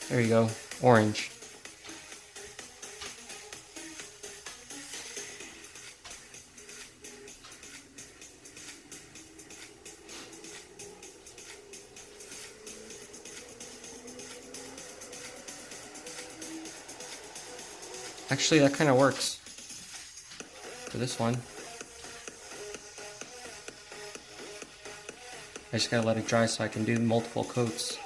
There you go, orange. Actually, that kind of works for this one. I just gotta let it dry so I can do multiple coats.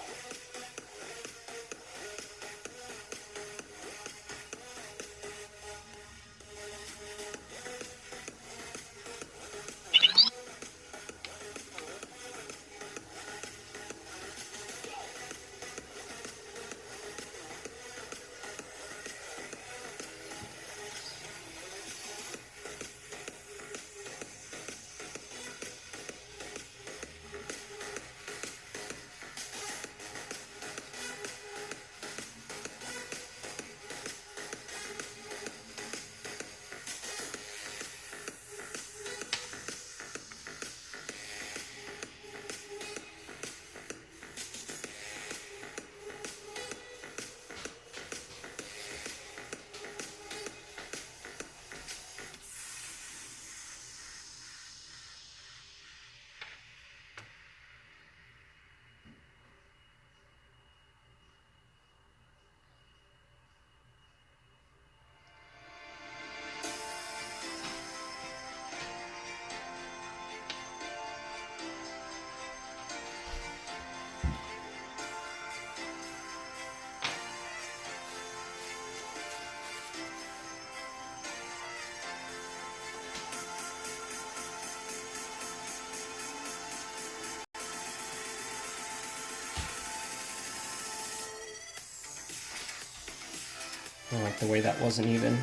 I don't like the way that wasn't even.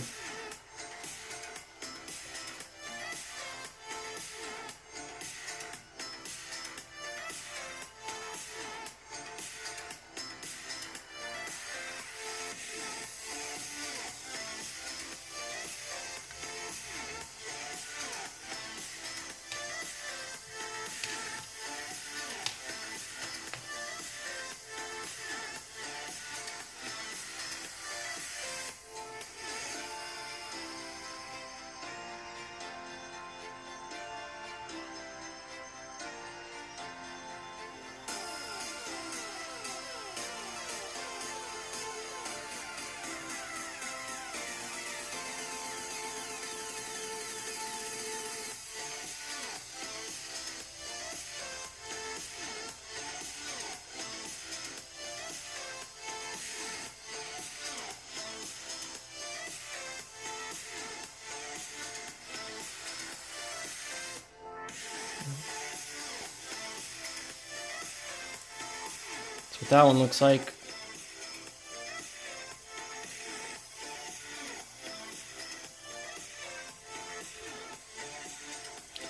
That's what that one looks like.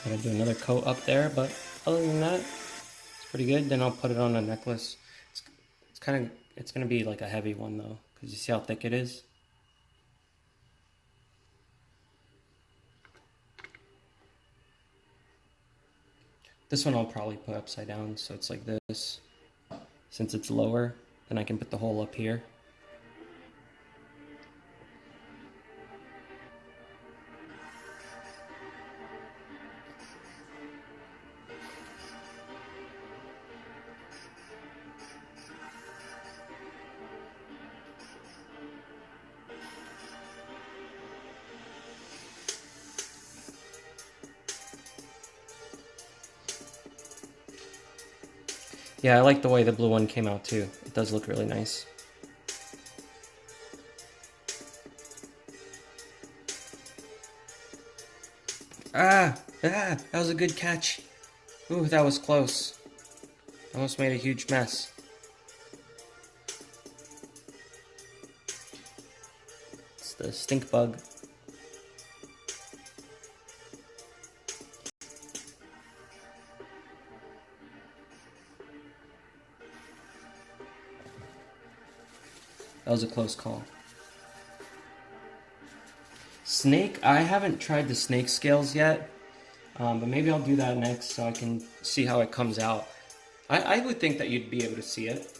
Gotta do another coat up there, but other than that, it's pretty good. Then I'll put it on a necklace. It's gonna be like a heavy one though, because you see how thick it is. This one I'll probably put upside down, so it's like this. Since it's lower, then I can put the hole up here. Yeah, I like the way the blue one came out too. It does look really nice. That was a good catch. Ooh, that was close. Almost made a huge mess. It's the stink bug. That was a close call. Snake, I haven't tried the snake scales yet, but maybe I'll do that next so I can see how it comes out. I would think that you'd be able to see it.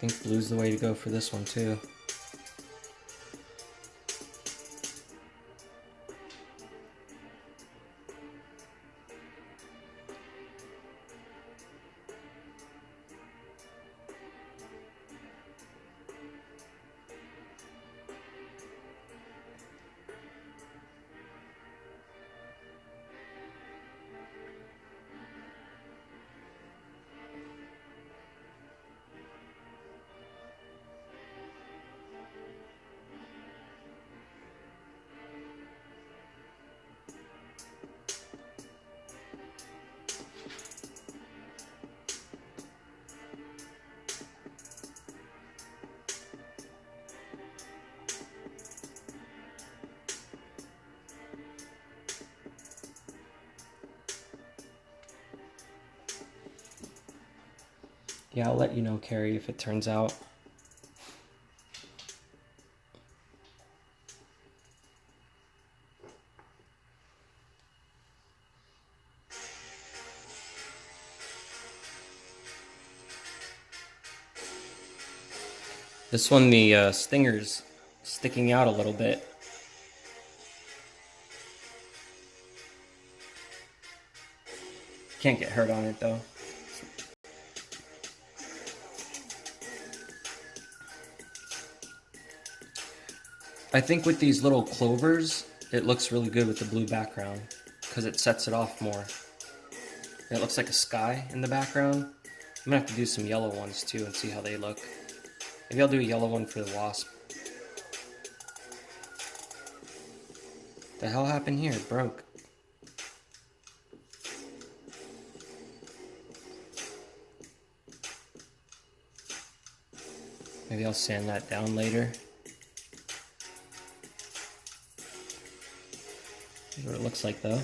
I think blue's the way to go for this one too. Yeah, I'll let you know, Carrie, if it turns out. This one, the stinger's sticking out a little bit. Can't get hurt on it though. I think with these little clovers, it looks really good with the blue background because it sets it off more. It looks like a sky in the background. I'm gonna have to do some yellow ones too and see how they look. Maybe I'll do a yellow one for the wasp. The hell happened here? It broke. Maybe I'll sand that down later. Here's what it looks like though.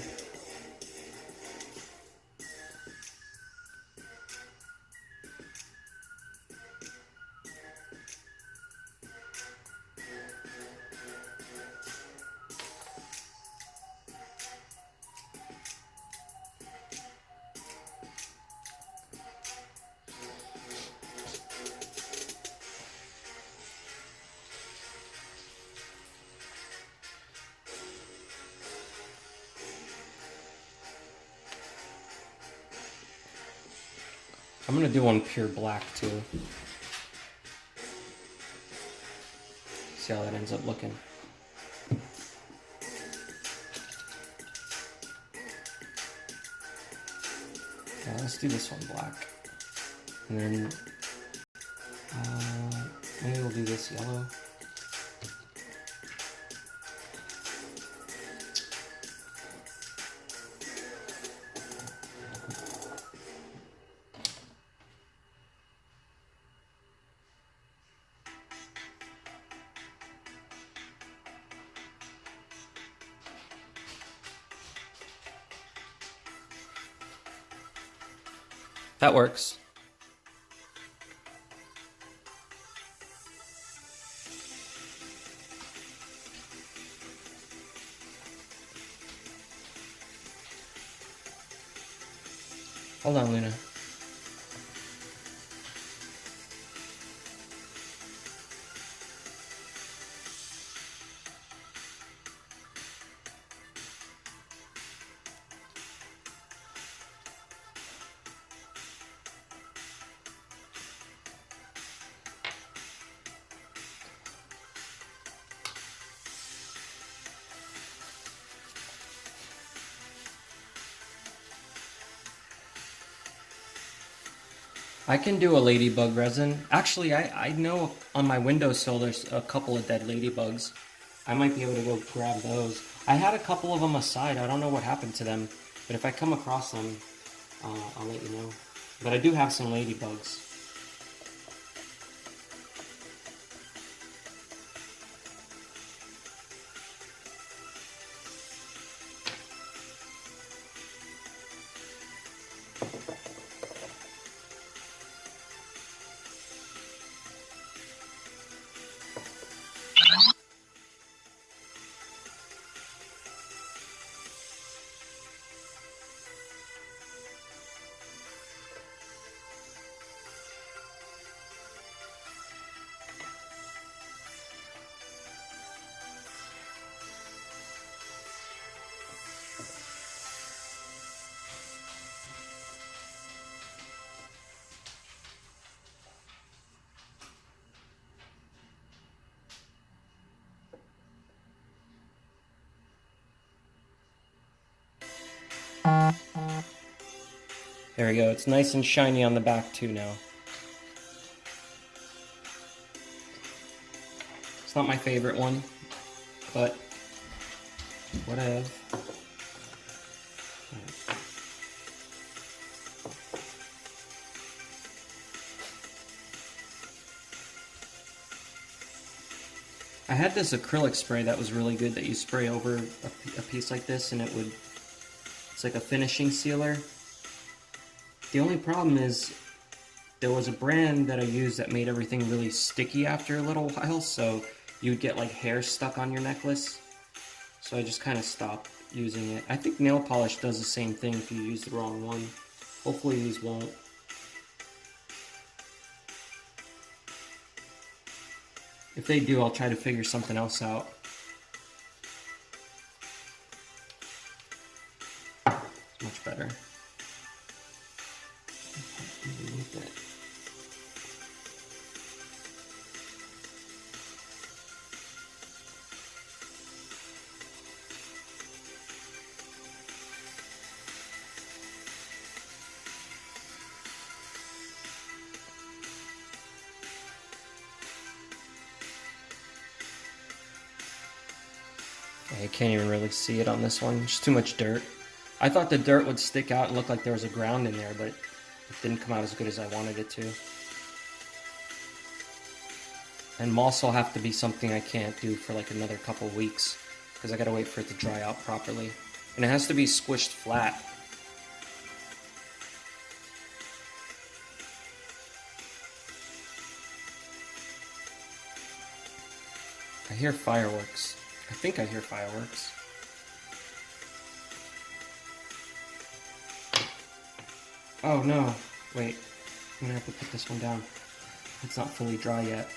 I'm gonna do one pure black too. See how that ends up looking. Yeah, let's do this one black. And then maybe we'll do this yellow. That works. Hold on, Luna. I can do a ladybug resin. Actually, I know on my windowsill there's a couple of dead ladybugs. I might be able to go grab those. I had a couple of them aside. I don't know what happened to them. But if I come across them, I'll let you know. But I do have some ladybugs. There we go. It's nice and shiny on the back too now. It's not my favorite one, but whatever. I had this acrylic spray that was really good that you spray over a piece like this and it would, it's like a finishing sealer. The only problem is there was a brand that I used that made everything really sticky after a little while, so you'd get like hair stuck on your necklace. So I just kind of stopped using it. I think nail polish does the same thing if you use the wrong one. Hopefully these won't. If they do, I'll try to figure something else out. It's much better. Yeah, you can't even really see it on this one. Just too much dirt. I thought the dirt would stick out and look like there was a ground in there, but it didn't come out as good as I wanted it to. And moss will have to be something I can't do for like another couple weeks because I gotta wait for it to dry out properly. And it has to be squished flat. I hear fireworks. I think I hear fireworks. Oh no, wait. I'm gonna have to put this one down. It's not fully dry yet.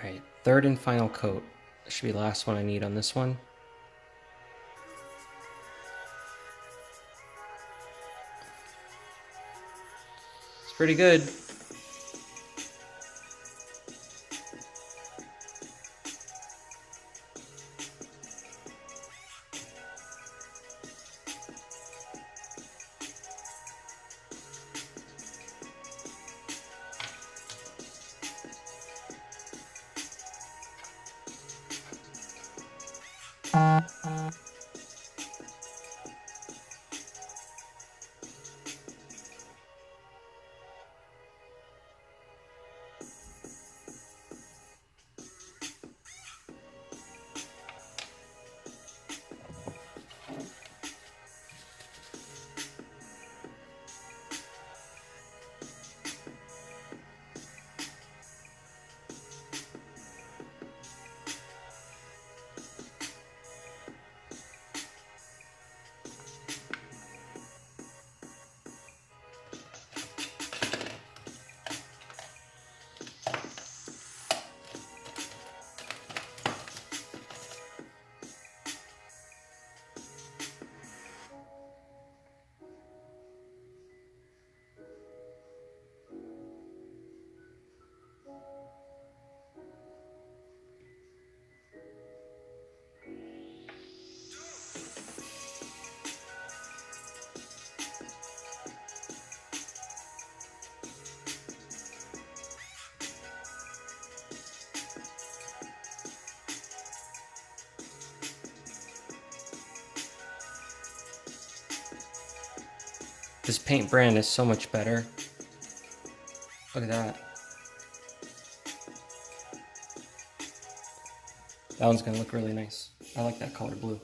Alright, third and final coat. This should be the last one I need on this one. It's pretty good. This paint brand is so much better. Look at that. That one's gonna look really nice. I like that color blue.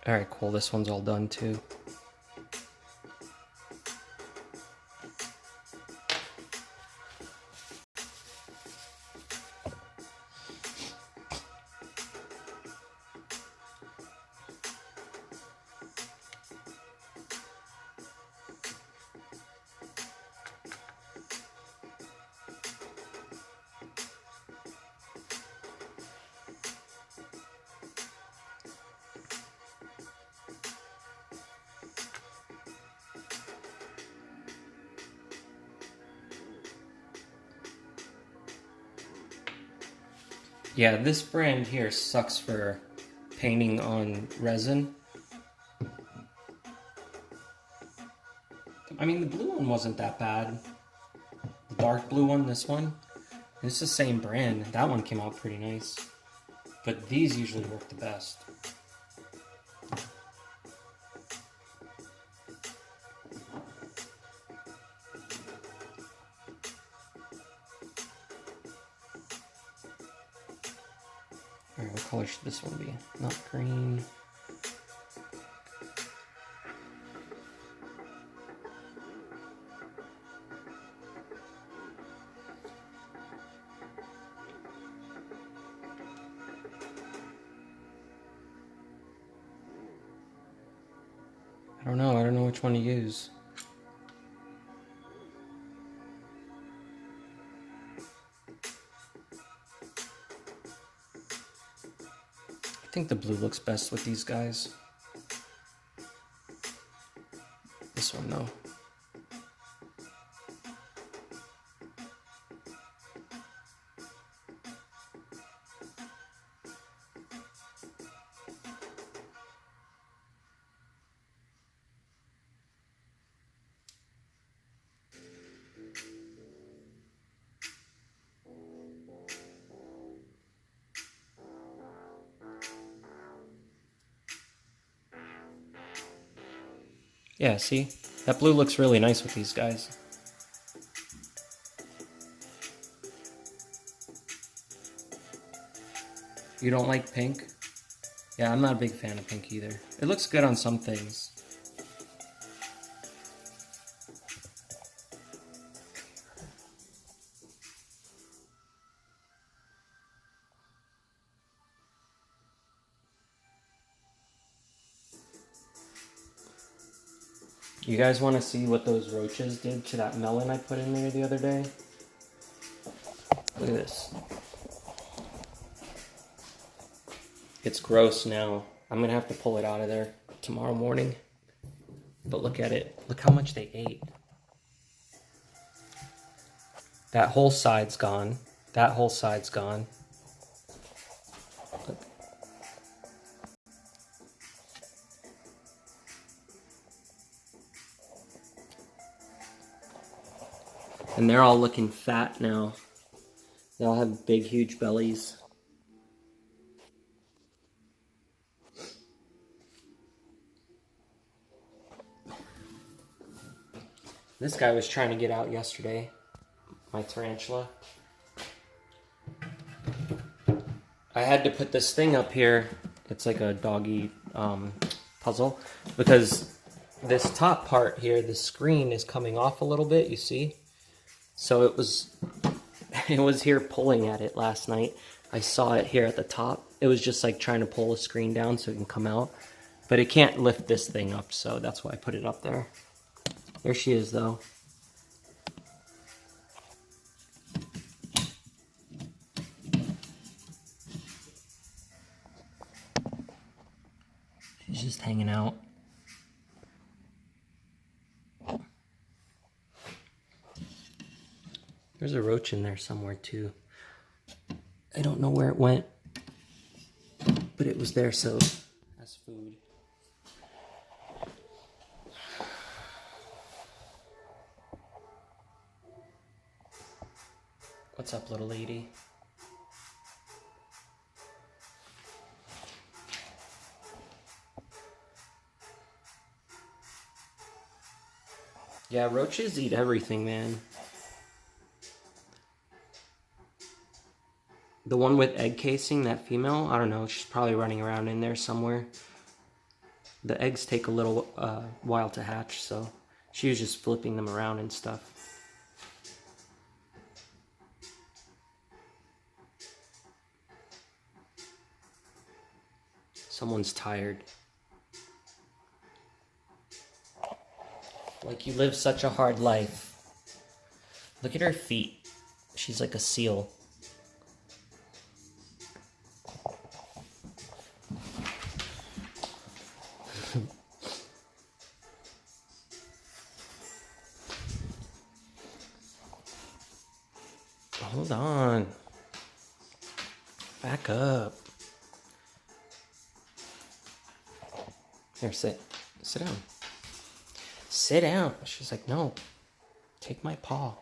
Alright, cool. This one's all done too. Yeah, this brand here sucks for painting on resin. I mean, the blue one wasn't that bad. The dark blue one, this one. It's the same brand. That one came out pretty nice. But these usually work the best. color should this one be? Not green. I don't know which one to use. I think the blue looks best with these guys. This one, no. Yeah, see? That blue looks really nice with these guys. You don't like pink? Yeah, I'm not a big fan of pink either. It looks good on some things. You guys want to see what those roaches did to that melon I put in there the other day? Look at this. It's gross now. I'm going to have to pull it out of there tomorrow morning. But look at it. Look how much they ate. That whole side's gone. That whole side's gone. Look. And they're all looking fat now. They all have big, huge bellies. This guy was trying to get out yesterday. My tarantula. I had to put this thing up here. It's like a doggy puzzle. Because this top part here, the screen is coming off a little bit, you see? So it was here pulling at it last night. I saw it here at the top. It was just like trying to pull the screen down so it can come out. But it can't lift this thing up, so that's why I put it up there. There she is, though. She's just hanging out. There's a roach in there somewhere, too. I don't know where it went, but it was there, so as food. What's up, little lady? Yeah, roaches eat everything, man. The one with egg casing, that female, I don't know, she's probably running around in there somewhere. The eggs take a little while to hatch, so she was just flipping them around and stuff. Someone's tired. Like, you live such a hard life. Look at her feet. She's like a seal. Hold on. Back up. Here, sit. Sit down. Sit down. She's like, no. Take my paw.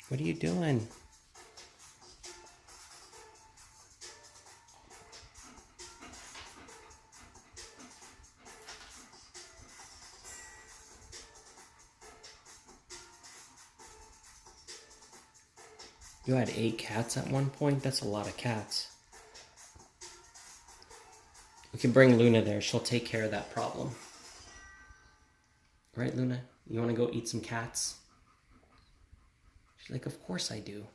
What are you doing? You had 8 cats at one point? That's a lot of cats. We can bring Luna there. She'll take care of that problem. Right, Luna? You want to go eat some cats? She's like, of course I do.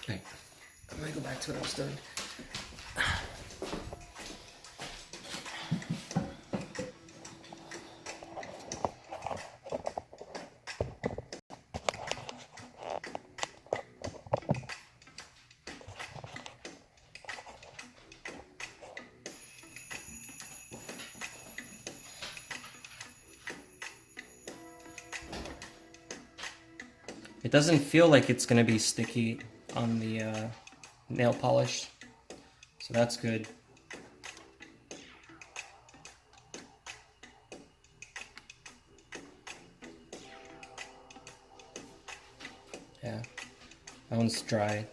Okay, I'm gonna go back to what I was doing. It doesn't feel like it's gonna be sticky on the nail polish, so that's good. Yeah, that one's dry.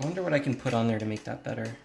I wonder what I can put on there to make that better.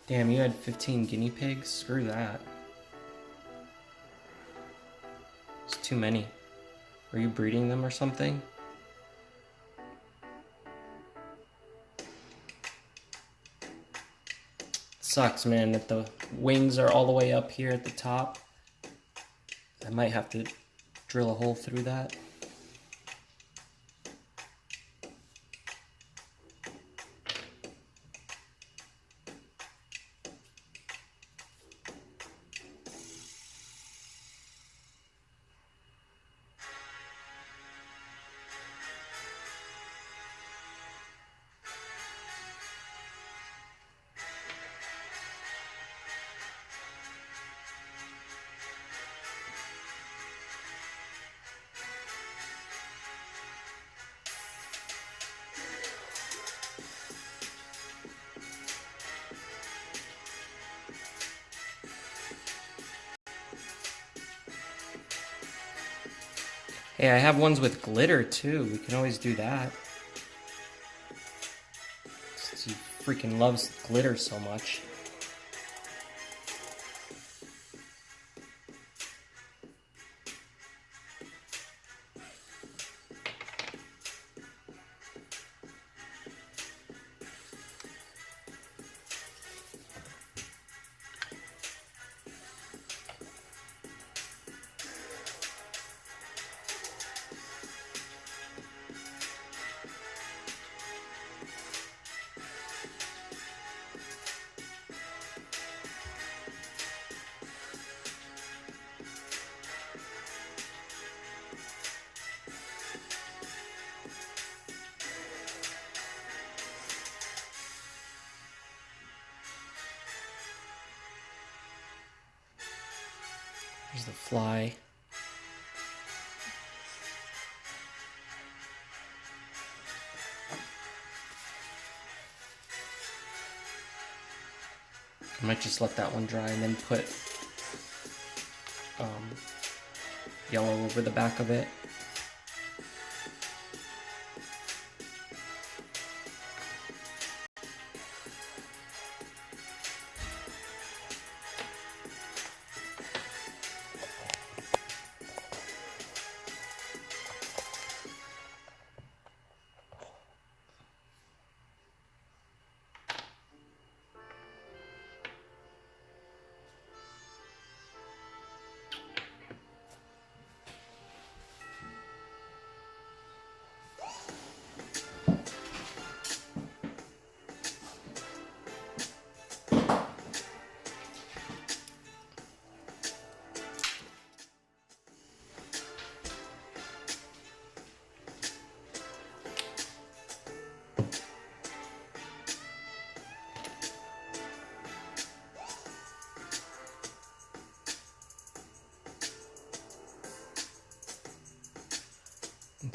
Damn, you had 15 guinea pigs? Screw that. It's too many. Are you breeding them or something? Sucks, man, that the wings are all the way up here at the top. I might have to drill a hole through that. Hey, I have ones with glitter too. We can always do that. He freaking loves glitter so much. There's the fly. I might just let that one dry and then put yellow over the back of it.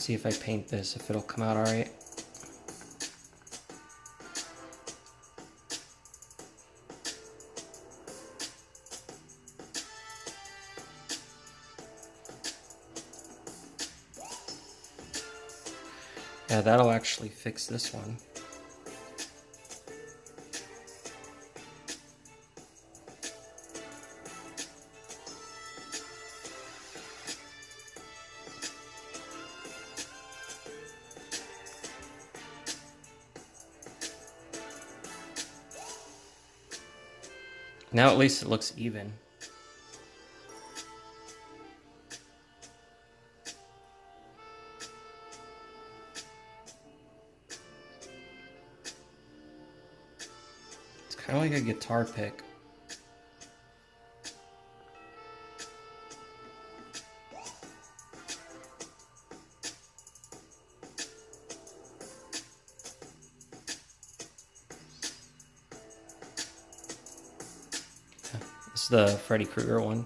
see if I paint this, if it'll come out all right. Yeah, that'll actually fix this one. Now at least it looks even. It's kind of like a guitar pick. This is the Freddy Krueger one.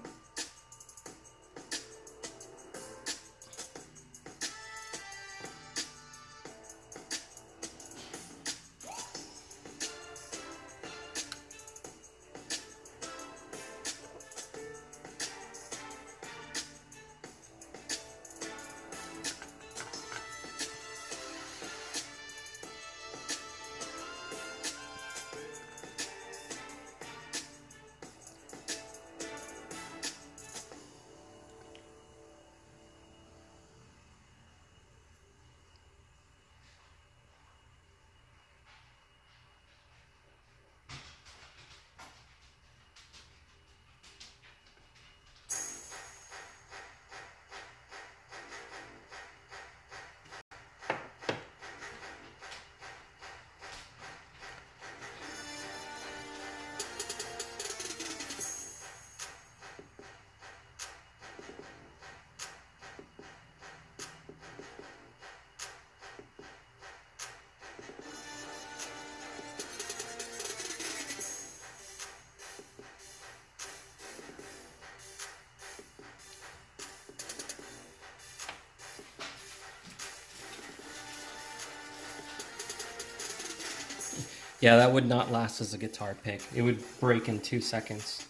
Yeah, that would not last as a guitar pick. It would break in 2 seconds.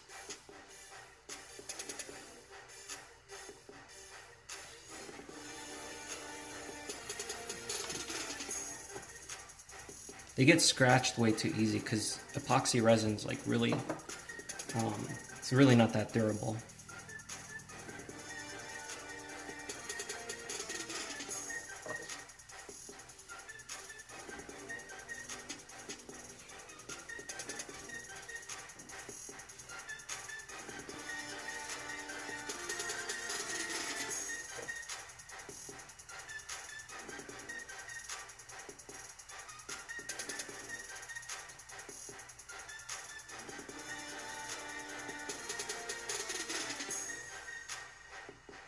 They get scratched way too easy because epoxy resin's like really, it's really not that durable.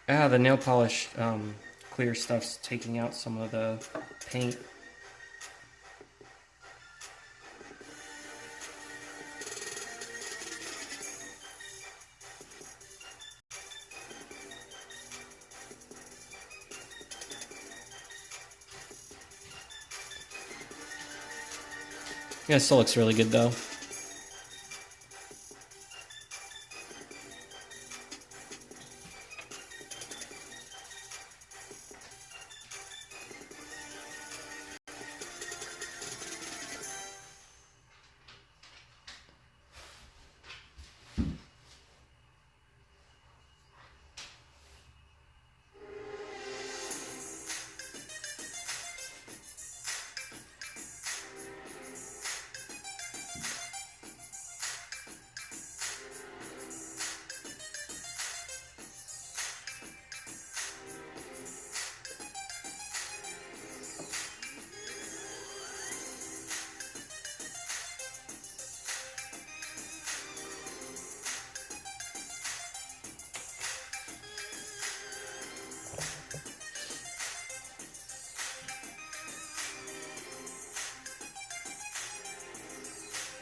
Ah, the nail polish clear stuff's taking out some of the paint. Yeah, it still looks really good though.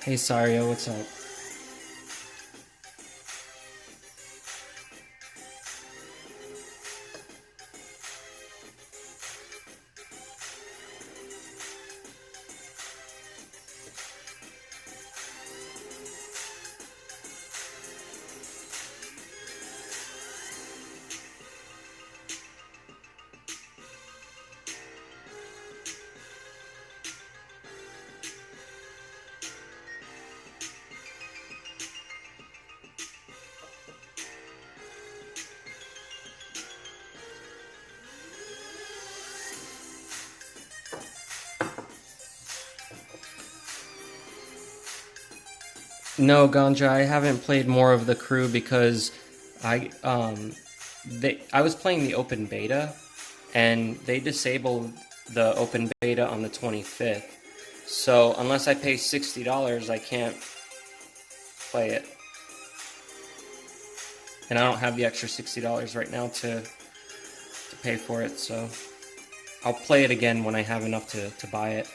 Hey Sario, what's up? No, Ganja, I haven't played more of The Crew because I was playing the open beta, and they disabled the open beta on the 25th. So unless I pay $60, I can't play it. And I don't have the extra $60 right now to pay for it, so I'll play it again when I have enough to buy it.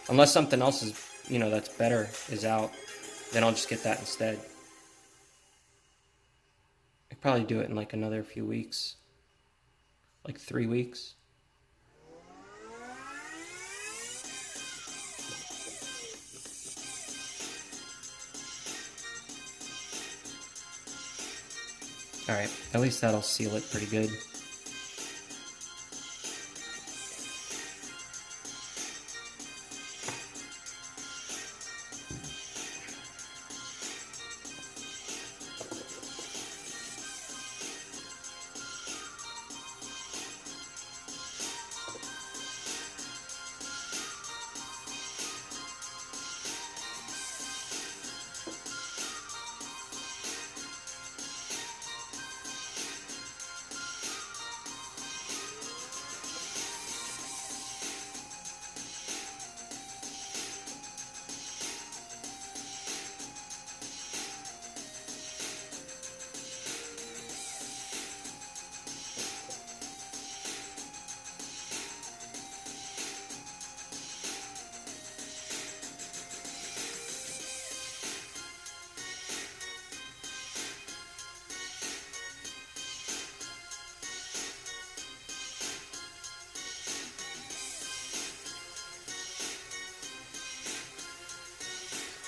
Unless something else is, that's better is out, then I'll just get that instead. I'd probably do it in like another few weeks. Like 3 weeks. Alright, at least that'll seal it pretty good.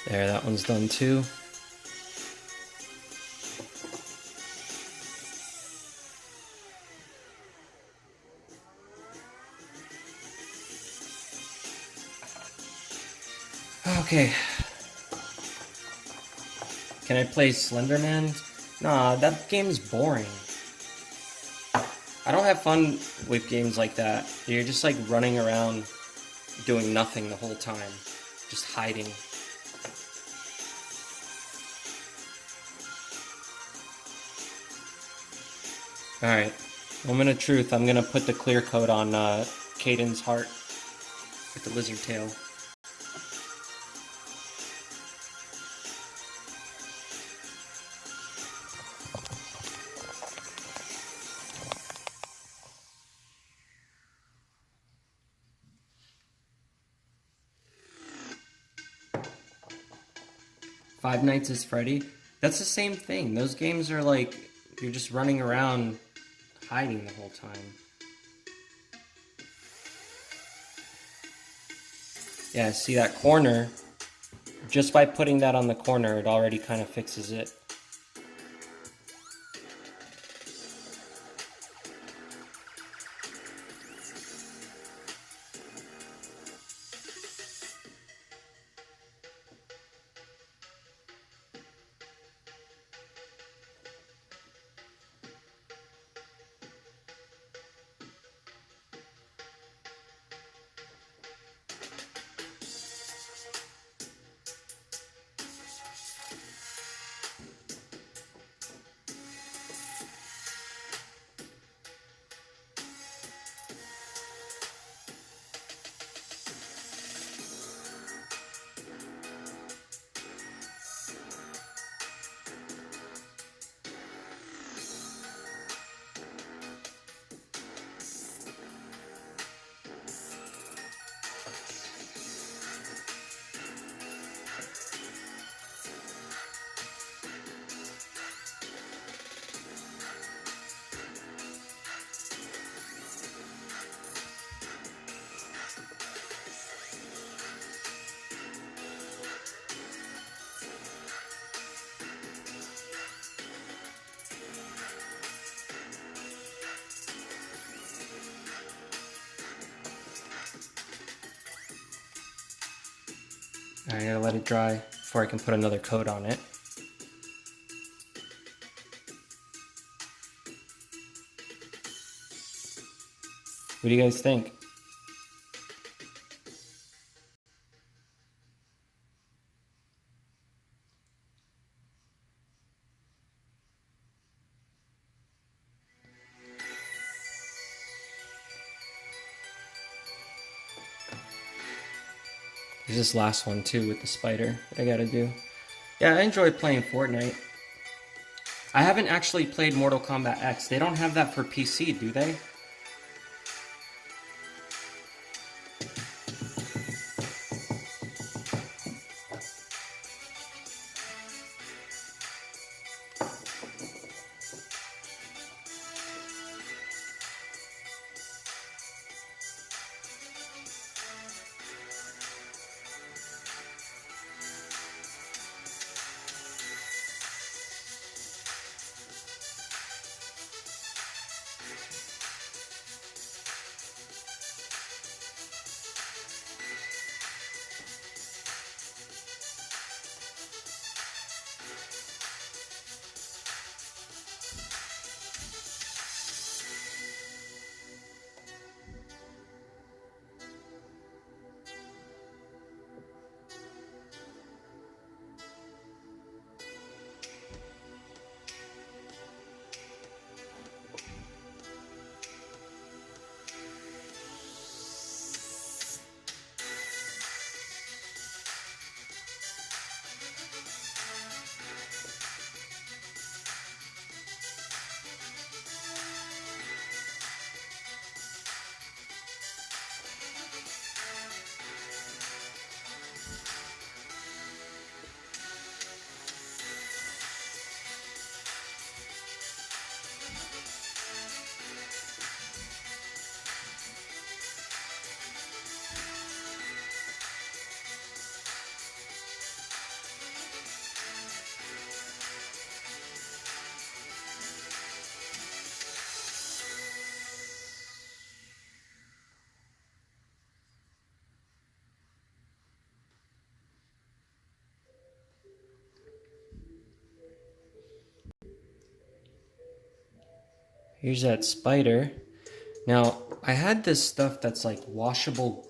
There, that one's done too. Okay. Can I play Slenderman? Nah, that game's boring. I don't have fun with games like that. You're just like running around doing nothing the whole time. Just hiding. Alright, moment of truth. I'm gonna put the clear coat on Caden's heart with the lizard tail. Five Nights at Freddy? That's the same thing. Those games are like, you're just running around hiding the whole time. Yeah, see that corner? Just by putting that on the corner, it already kind of fixes it. I gotta let it dry before I can put another coat on it. What do you guys think? There's this last one too with the spider that I gotta do. Yeah, I enjoy playing Fortnite. I haven't actually played Mortal Kombat X. They don't have that for PC, do they? Here's that spider. Now, I had this stuff that's like washable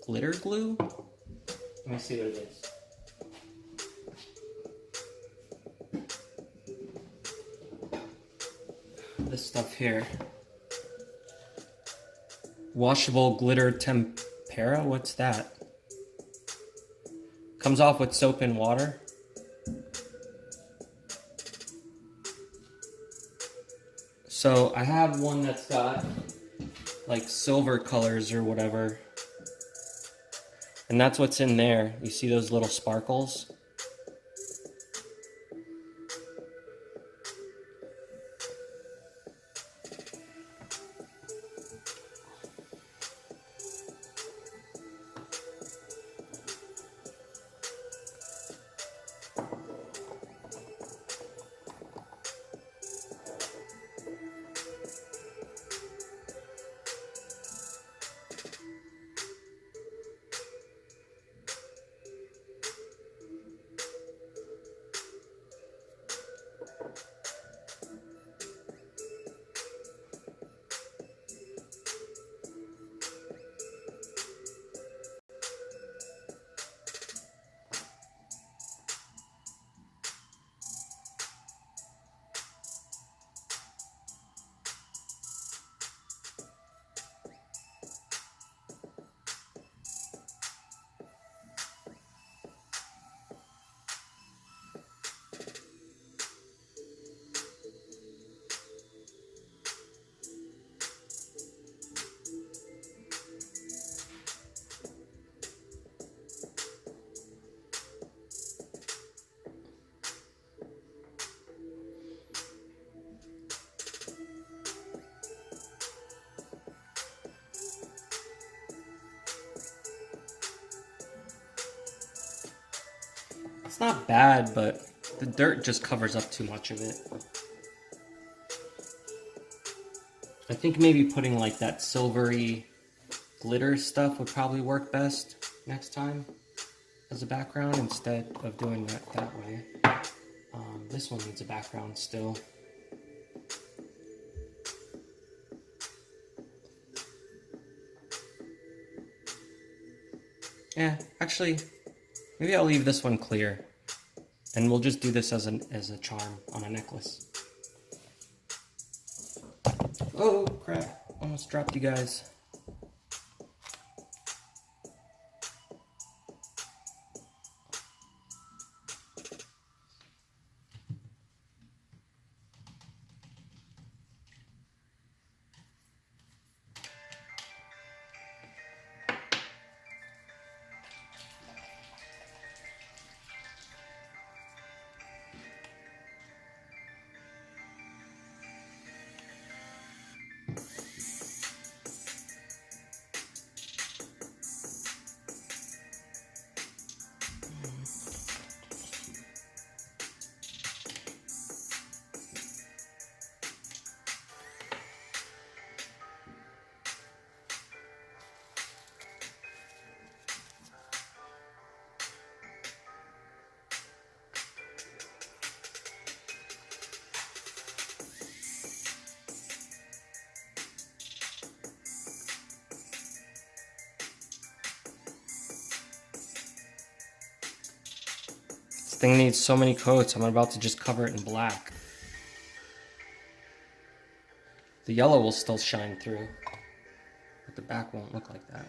glitter glue. Let me see what it is. This stuff here. Washable glitter tempera? What's that? Comes off with soap and water. So I have one that's got like silver colors or whatever. And that's what's in there. You see those little sparkles? It's not bad, but the dirt just covers up too much of it. I think maybe putting like that silvery glitter stuff would probably work best next time as a background instead of doing that way. This one needs a background still. Yeah, actually, maybe I'll leave this one clear, and we'll just do this as a charm on a necklace. Oh crap! Almost dropped you guys. thing needs so many coats. I'm about to just cover it in black. The yellow will still shine through, but the back won't look like that.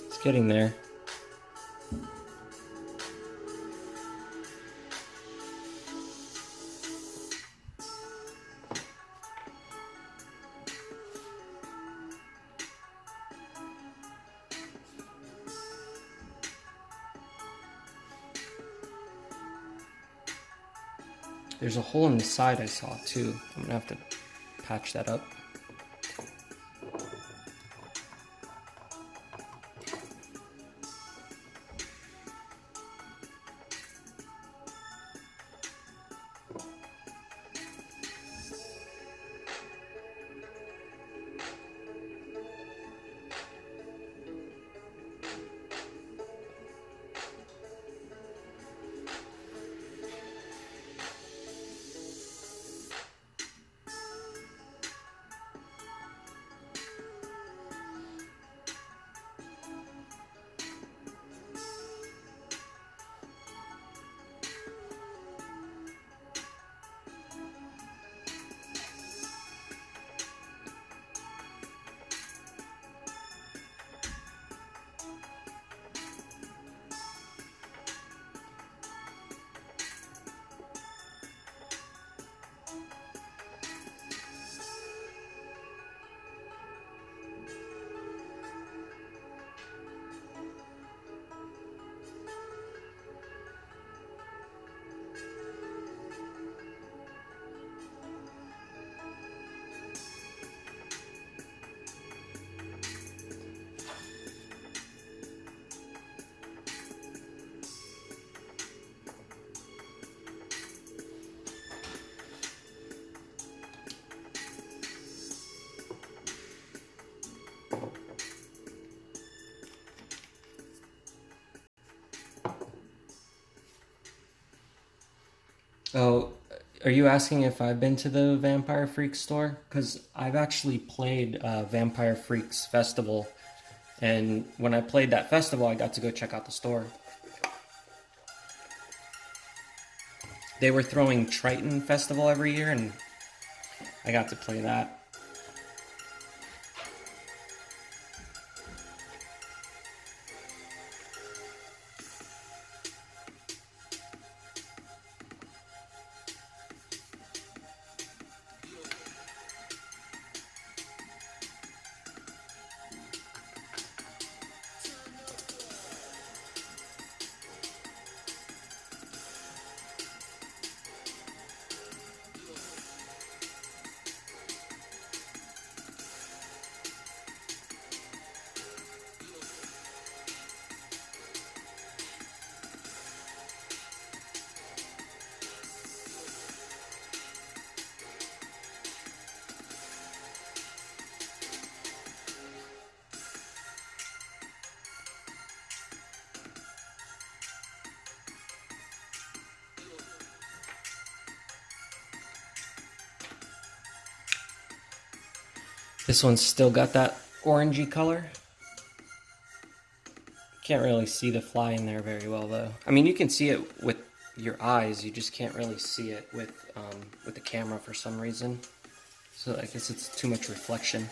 It's getting there. There's a hole in the side I saw too. I'm gonna have to patch that up. Oh, are you asking if I've been to the Vampire Freaks store? Because I've actually played Vampire Freaks Festival, and when I played that festival, I got to go check out the store. They were throwing Triton Festival every year, and I got to play that. This one's still got that orangey color. Can't really see the fly in there very well though. I mean, you can see it with your eyes, you just can't really see it with the camera for some reason. So I guess it's too much reflection.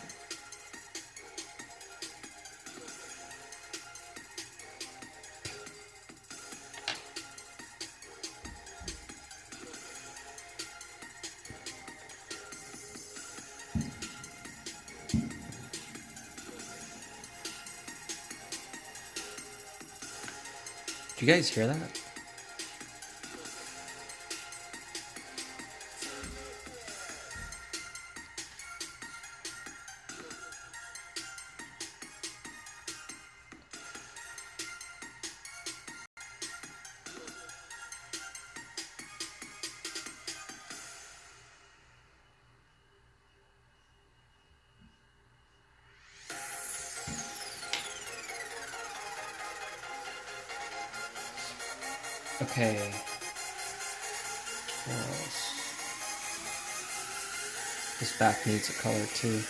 Do you guys hear that? Okay. What else? This back needs a color too.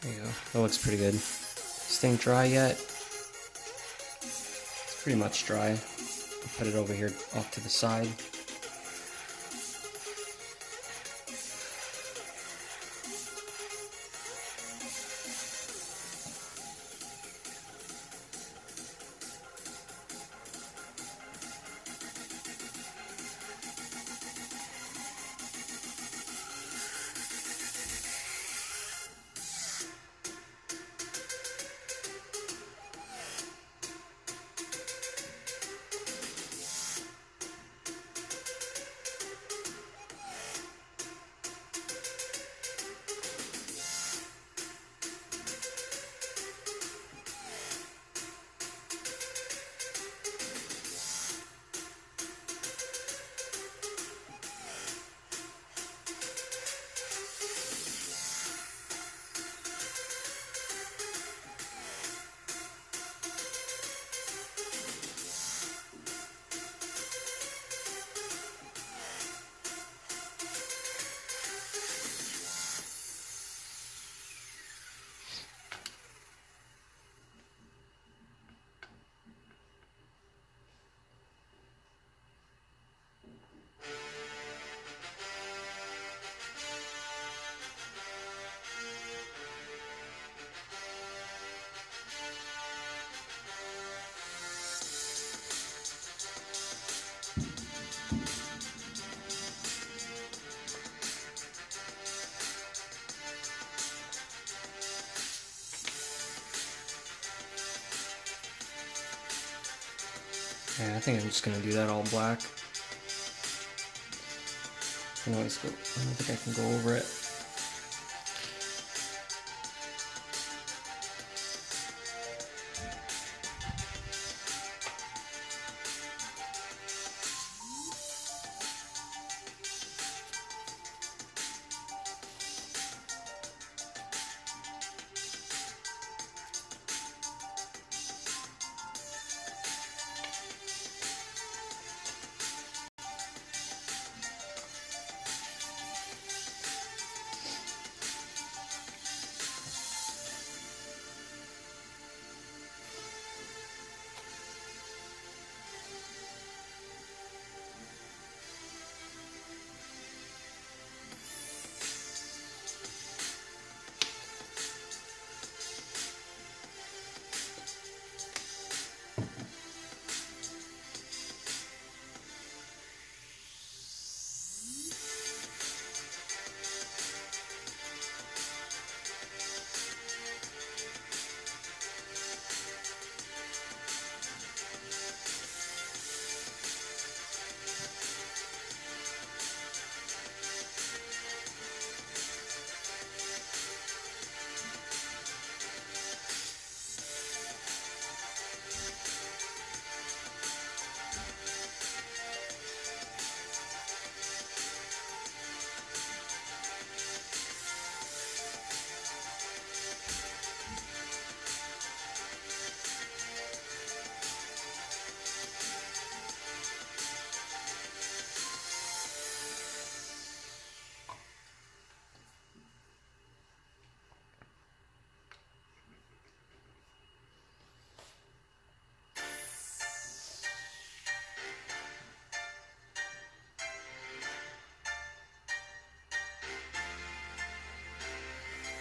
There you go. That looks pretty good. This thing dry yet? It's pretty much dry. I'll put it over here off to the side. Yeah, I think I'm just gonna do that all black. I don't think I can go over it.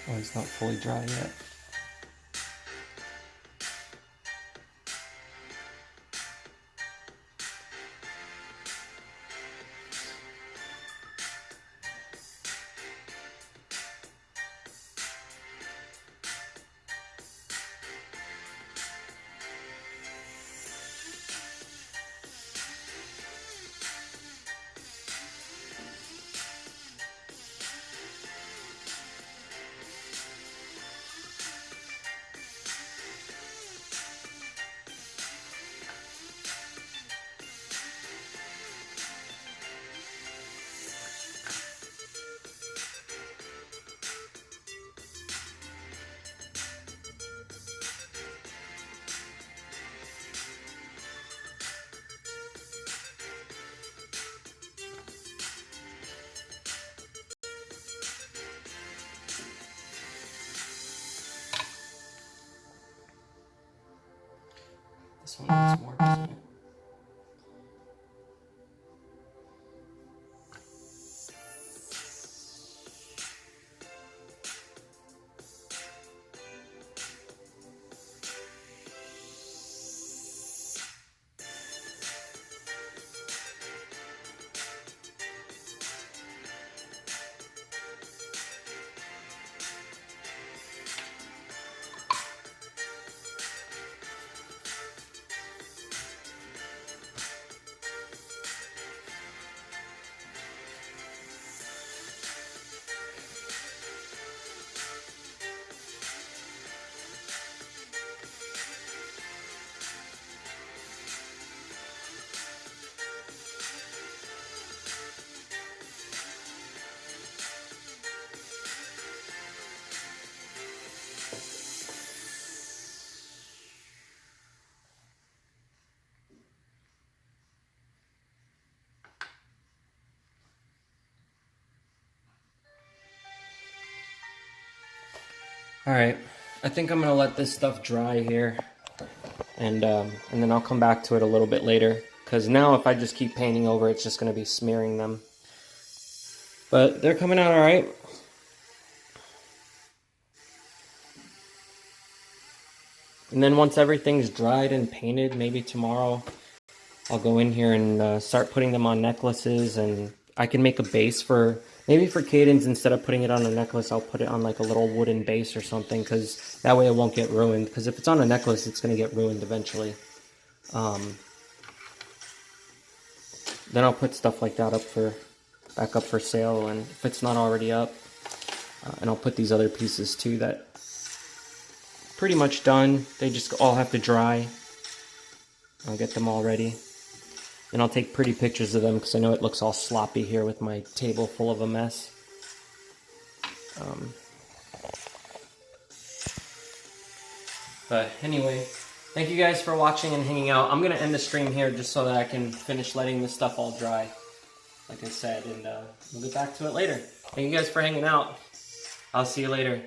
Oh, it's not fully dry yet. This one needs more, doesn't it? All right, I think I'm gonna let this stuff dry here, and then I'll come back to it a little bit later. Because now, if I just keep painting over, it's just gonna be smearing them. But they're coming out all right. And then once everything's dried and painted, maybe tomorrow, I'll go in here and start putting them on necklaces, and I can make a base for, maybe for Caden's, instead of putting it on a necklace, I'll put it on like a little wooden base or something, because that way it won't get ruined, because if it's on a necklace, it's going to get ruined eventually. Then I'll put stuff like that back up for sale, and if it's not already up, and I'll put these other pieces too that pretty much done. They just all have to dry. I'll get them all ready. And I'll take pretty pictures of them because I know it looks all sloppy here with my table full of a mess. But anyway, thank you guys for watching and hanging out. I'm going to end the stream here just so that I can finish letting this stuff all dry, like I said, and we'll get back to it later. Thank you guys for hanging out. I'll see you later.